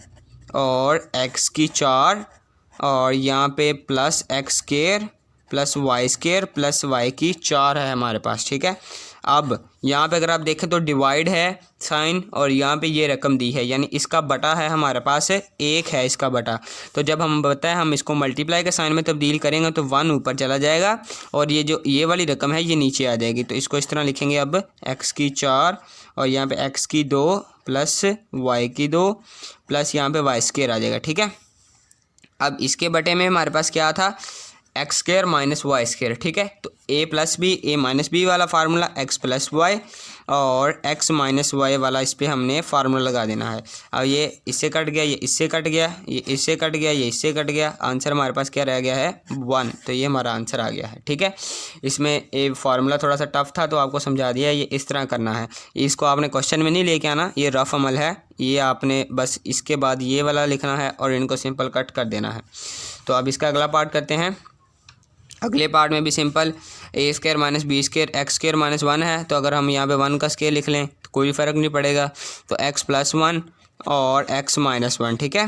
और x की 4 और यहाँ पे plus x² plus y² plus y की 4 है हमारे पास। ठीक है, अब यहाँ पे अगर आप देखें तो डिवाइड है साइन और यहाँ पे ये रकम दी है, यानी इसका बटा है हमारे पास 1 है इसका बटा। तो जब हम बताएं हम इसको मल्टीप्लाई के साइन में तब्दील करेंगे तो 1 ऊपर चला जाएगा और ये जो ये वाली रकम है ये नीचे आ जाएगी। तो इसको इस तरह लिखेंगे, अब x की 4 और यहाँ पे x की 2 प्लस y की 2 प्लस यहाँ पे y² आ जाएगा। ठीक है, अब इसके बटे में हमारे पास क्या था, x² - y²। ठीक है, तो a + b a - b वाला फार्मूला x + y और x - y वाला इस पर हमने फार्मूला लगा देना है। अब ये इससे कट गया, ये इससे कट गया, ये इससे कट गया, ये इससे कट गया, आंसर हमारे पास क्या रह गया है 1। तो ये हमारा आंसर आ गया है। ठीक है, इसमें ये फार्मूला थोड़ा सा टफ था तो आपको समझा दिया, ये इस तरह करना है। इसको आपने क्वेश्चन में नहीं लेके आना, ये रफ अमल है, ये आपने बस इसके बाद ये वाला लिखना है और इनको सिंपल कट कर देना है। तो अब इसका अगला पार्ट करते हैं। अगले पार्ट में भी सिंपल a² - b² x² - 1 है, तो अगर हम यहाँ पे 1 का स्क्वायर लिख लें तो कोई फ़र्क नहीं पड़ेगा, तो x + 1 और x - 1। ठीक है,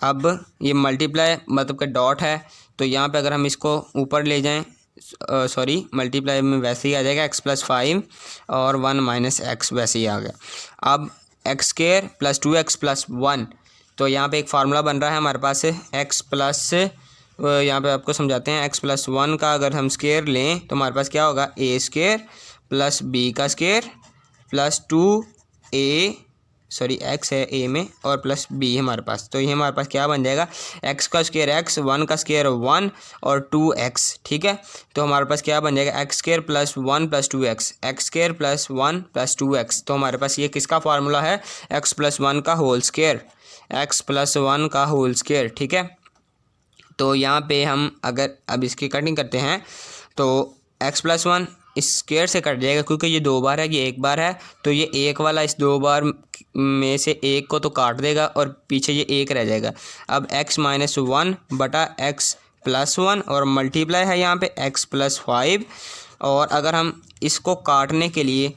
अब ये मल्टीप्लाई मतलब कि डॉट है, तो यहाँ पे अगर हम इसको ऊपर ले जाएं, सॉरी मल्टीप्लाई में वैसे ही आ जाएगा x + 5 और 1 - x वैसे ही आ गया। अब x² + 2x + 1, तो यहाँ पे एक फार्मूला बन रहा है हमारे पास x प्लस, यहाँ पे आपको समझाते हैं, x + 1 का अगर हम स्क्वायर लें तो हमारे पास क्या होगा a² प्लस b का square plus 2a, sorry x है a में और प्लस b हमारे पास। तो ये हमारे पास क्या बन जाएगा, x का स्क्वायर x, 1 का स्क्वायर 1 और 2x। ठीक है, तो हमारे पास क्या बन जाएगा x² + 1 + 2x, x² + 1 + 2x। तो हमारे पास ये किसका फार्मूला है, x + 1 का होल स्क्वायर, x + 1 का होल स्क्वायर। ठीक है, तो यहाँ पे हम अगर अब इसकी कटिंग करते हैं तो x + 1 स्क्वायर से कट जाएगा, क्योंकि ये 2 बार है, ये 1 बार है, तो ये 1 वाला इस 2 बार में से 1 को तो काट देगा और पीछे ये 1 रह जाएगा। अब x माइनस 1 बटा x प्लस 1 और मल्टीप्लाई है यहाँ पे x प्लस 5। और अगर हम इसको काटने के लिए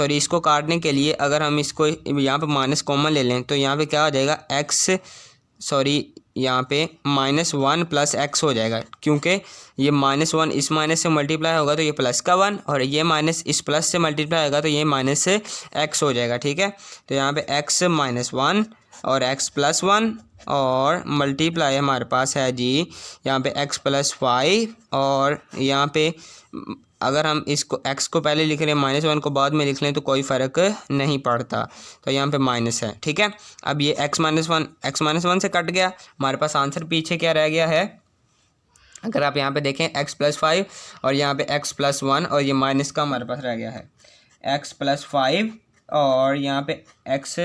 इसको काटने के लिए अगर हम इसको यहाँ पे माइनस कॉमन ले लें तो यहाँ पे क्या हो जाएगा यहाँ पे -1 प्लस x हो जाएगा, क्योंकि ये -1 इस माइनस से मल्टीप्लाई होगा तो ये प्लस का 1 और ये माइनस इस प्लस से मल्टीप्लाई होगा तो ये माइनस से x हो जाएगा। ठीक है, तो यहाँ पे x -1 और x प्लस 1 और मल्टीप्लाई हमारे पास है जी यहाँ पे x प्लस 5 और यहाँ पे अगर हम इसको x को पहले लिख रहे हैं -1 को बाद में लिख लें तो कोई फ़र्क नहीं पड़ता, तो यहाँ पे माइनस है। ठीक है, अब ये x -1 से कट गया, हमारे पास आंसर पीछे क्या रह गया है। अगर आप यहाँ पे देखें x प्लस 5 और यहाँ पे x प्लस 1 और ये माइनस का हमारे पास रह गया है x प्लस 5 और यहाँ पे x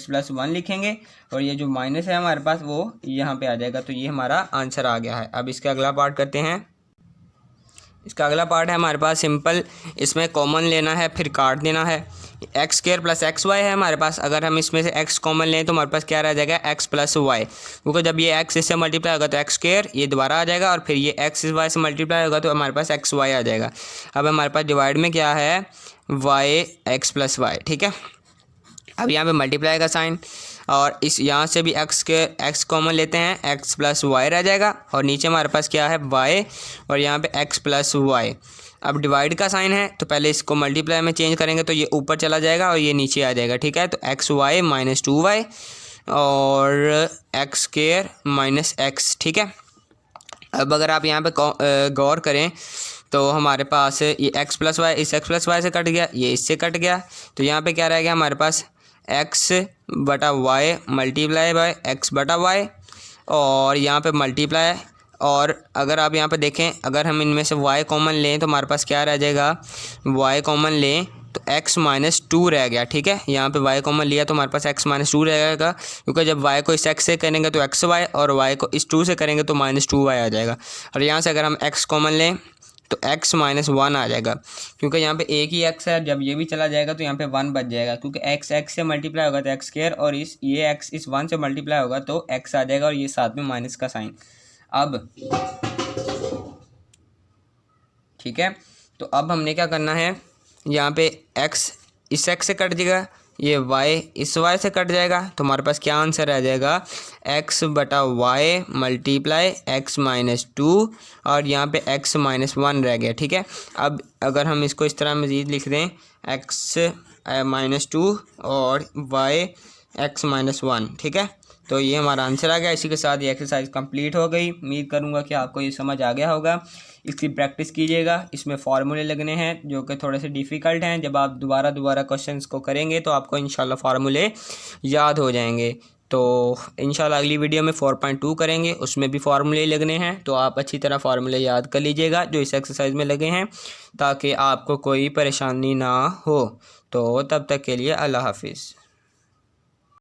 प्लस 1 लिखेंगे और ये जो माइनस है हमारे पास वो यहाँ पे आ जाएगा, तो ये हमारा आंसर आ गया है। अब इसका अगला पार्ट करते हैं। इसका अगला पार्ट है हमारे पास सिंपल, इसमें कॉमन लेना है फिर काट देना है। X square plus x y है हमारे पास, अगर हम इसमें से x कॉमन लें तो हमारे पास क्या रह जाएगा x प्लस वाई, क्योंकि जब ये x इससे मल्टीप्लाई होगा तो एक्स स्क्वायर ये दोबारा आ जाएगा और फिर ये x इस y से मल्टीप्लाई होगा तो हमारे पास एक्स वाई आ जाएगा। अब हमारे पास डिवाइड में क्या है y x प्लस वाई। ठीक है, अब यहाँ पे मल्टीप्लाई का साइन और इस यहाँ से भी x कॉमन लेते हैं, x प्लस वाई रह जाएगा और नीचे हमारे पास क्या है y और यहाँ पे x प्लस वाई। अब डिवाइड का साइन है तो पहले इसको मल्टीप्लाई में चेंज करेंगे तो ये ऊपर चला जाएगा और ये नीचे आ जाएगा। ठीक है, तो एक्स वाई माइनस 2y और एक्स स्क्वायर माइनस एक्स। ठीक है, अब अगर आप यहाँ पे गौर करें तो हमारे पास ये x प्लस वाई इस x प्लस वाई से कट गया, ये इससे कट गया, तो यहाँ पे क्या रह गया हमारे पास x बटा वाई मल्टीप्लाई बाय x बटा वाई और यहाँ पे मल्टीप्लाई। और अगर आप यहाँ पे देखें अगर हम इनमें से y कॉमन लें तो हमारे पास क्या रह जाएगा, y कॉमन लें तो x माइनस 2 रह गया। ठीक है, यहाँ पे y कॉमन लिया तो हमारे पास x माइनस 2 रहेगा, क्योंकि जब y को इस x से करेंगे तो x y और y को इस 2 से करेंगे तो -2y आ जाएगा। और यहाँ से अगर हम x कॉमन लें तो x माइनस 1 आ जाएगा, क्योंकि यहाँ पे एक ही x है, जब ये भी चला जाएगा तो यहाँ पे 1 बच जाएगा, क्योंकि x से मल्टीप्लाई होगा तो x स्क्वायर और ये x इस 1 से मल्टीप्लाई होगा तो x आ जाएगा और ये साथ में माइनस का साइन। अब ठीक है, तो अब हमने क्या करना है, यहाँ पे x इस x से कट जाएगा, ये y इस y से कट जाएगा, तो हमारे पास क्या आंसर आ जाएगा x बटा वाई मल्टीप्लाई x माइनस 2 और यहाँ पे x माइनस 1 रह गया। ठीक है, अब अगर हम इसको इस तरह मज़ीद लिख दें x माइनस 2 और y x माइनस 1। ठीक है, तो ये हमारा आंसर आ गया। इसी के साथ ये एक्सरसाइज कंप्लीट हो गई। उम्मीद करूँगा कि आपको ये समझ आ गया होगा। इसकी प्रैक्टिस कीजिएगा, इसमें फार्मूले लगने हैं जो कि थोड़े से डिफ़िकल्ट हैं। जब आप दोबारा क्वेश्चंस को करेंगे तो आपको इंशाल्लाह फार्मूले याद हो जाएंगे। तो इंशाल्लाह अगली वीडियो में 4.2 करेंगे, उसमें भी फार्मूले लगने हैं, तो आप अच्छी तरह फार्मूले याद कर लीजिएगा जो इस एक्सरसाइज में लगे हैं, ताकि आपको कोई परेशानी ना हो। तो तब तक के लिए अल्लाह हाफिज़।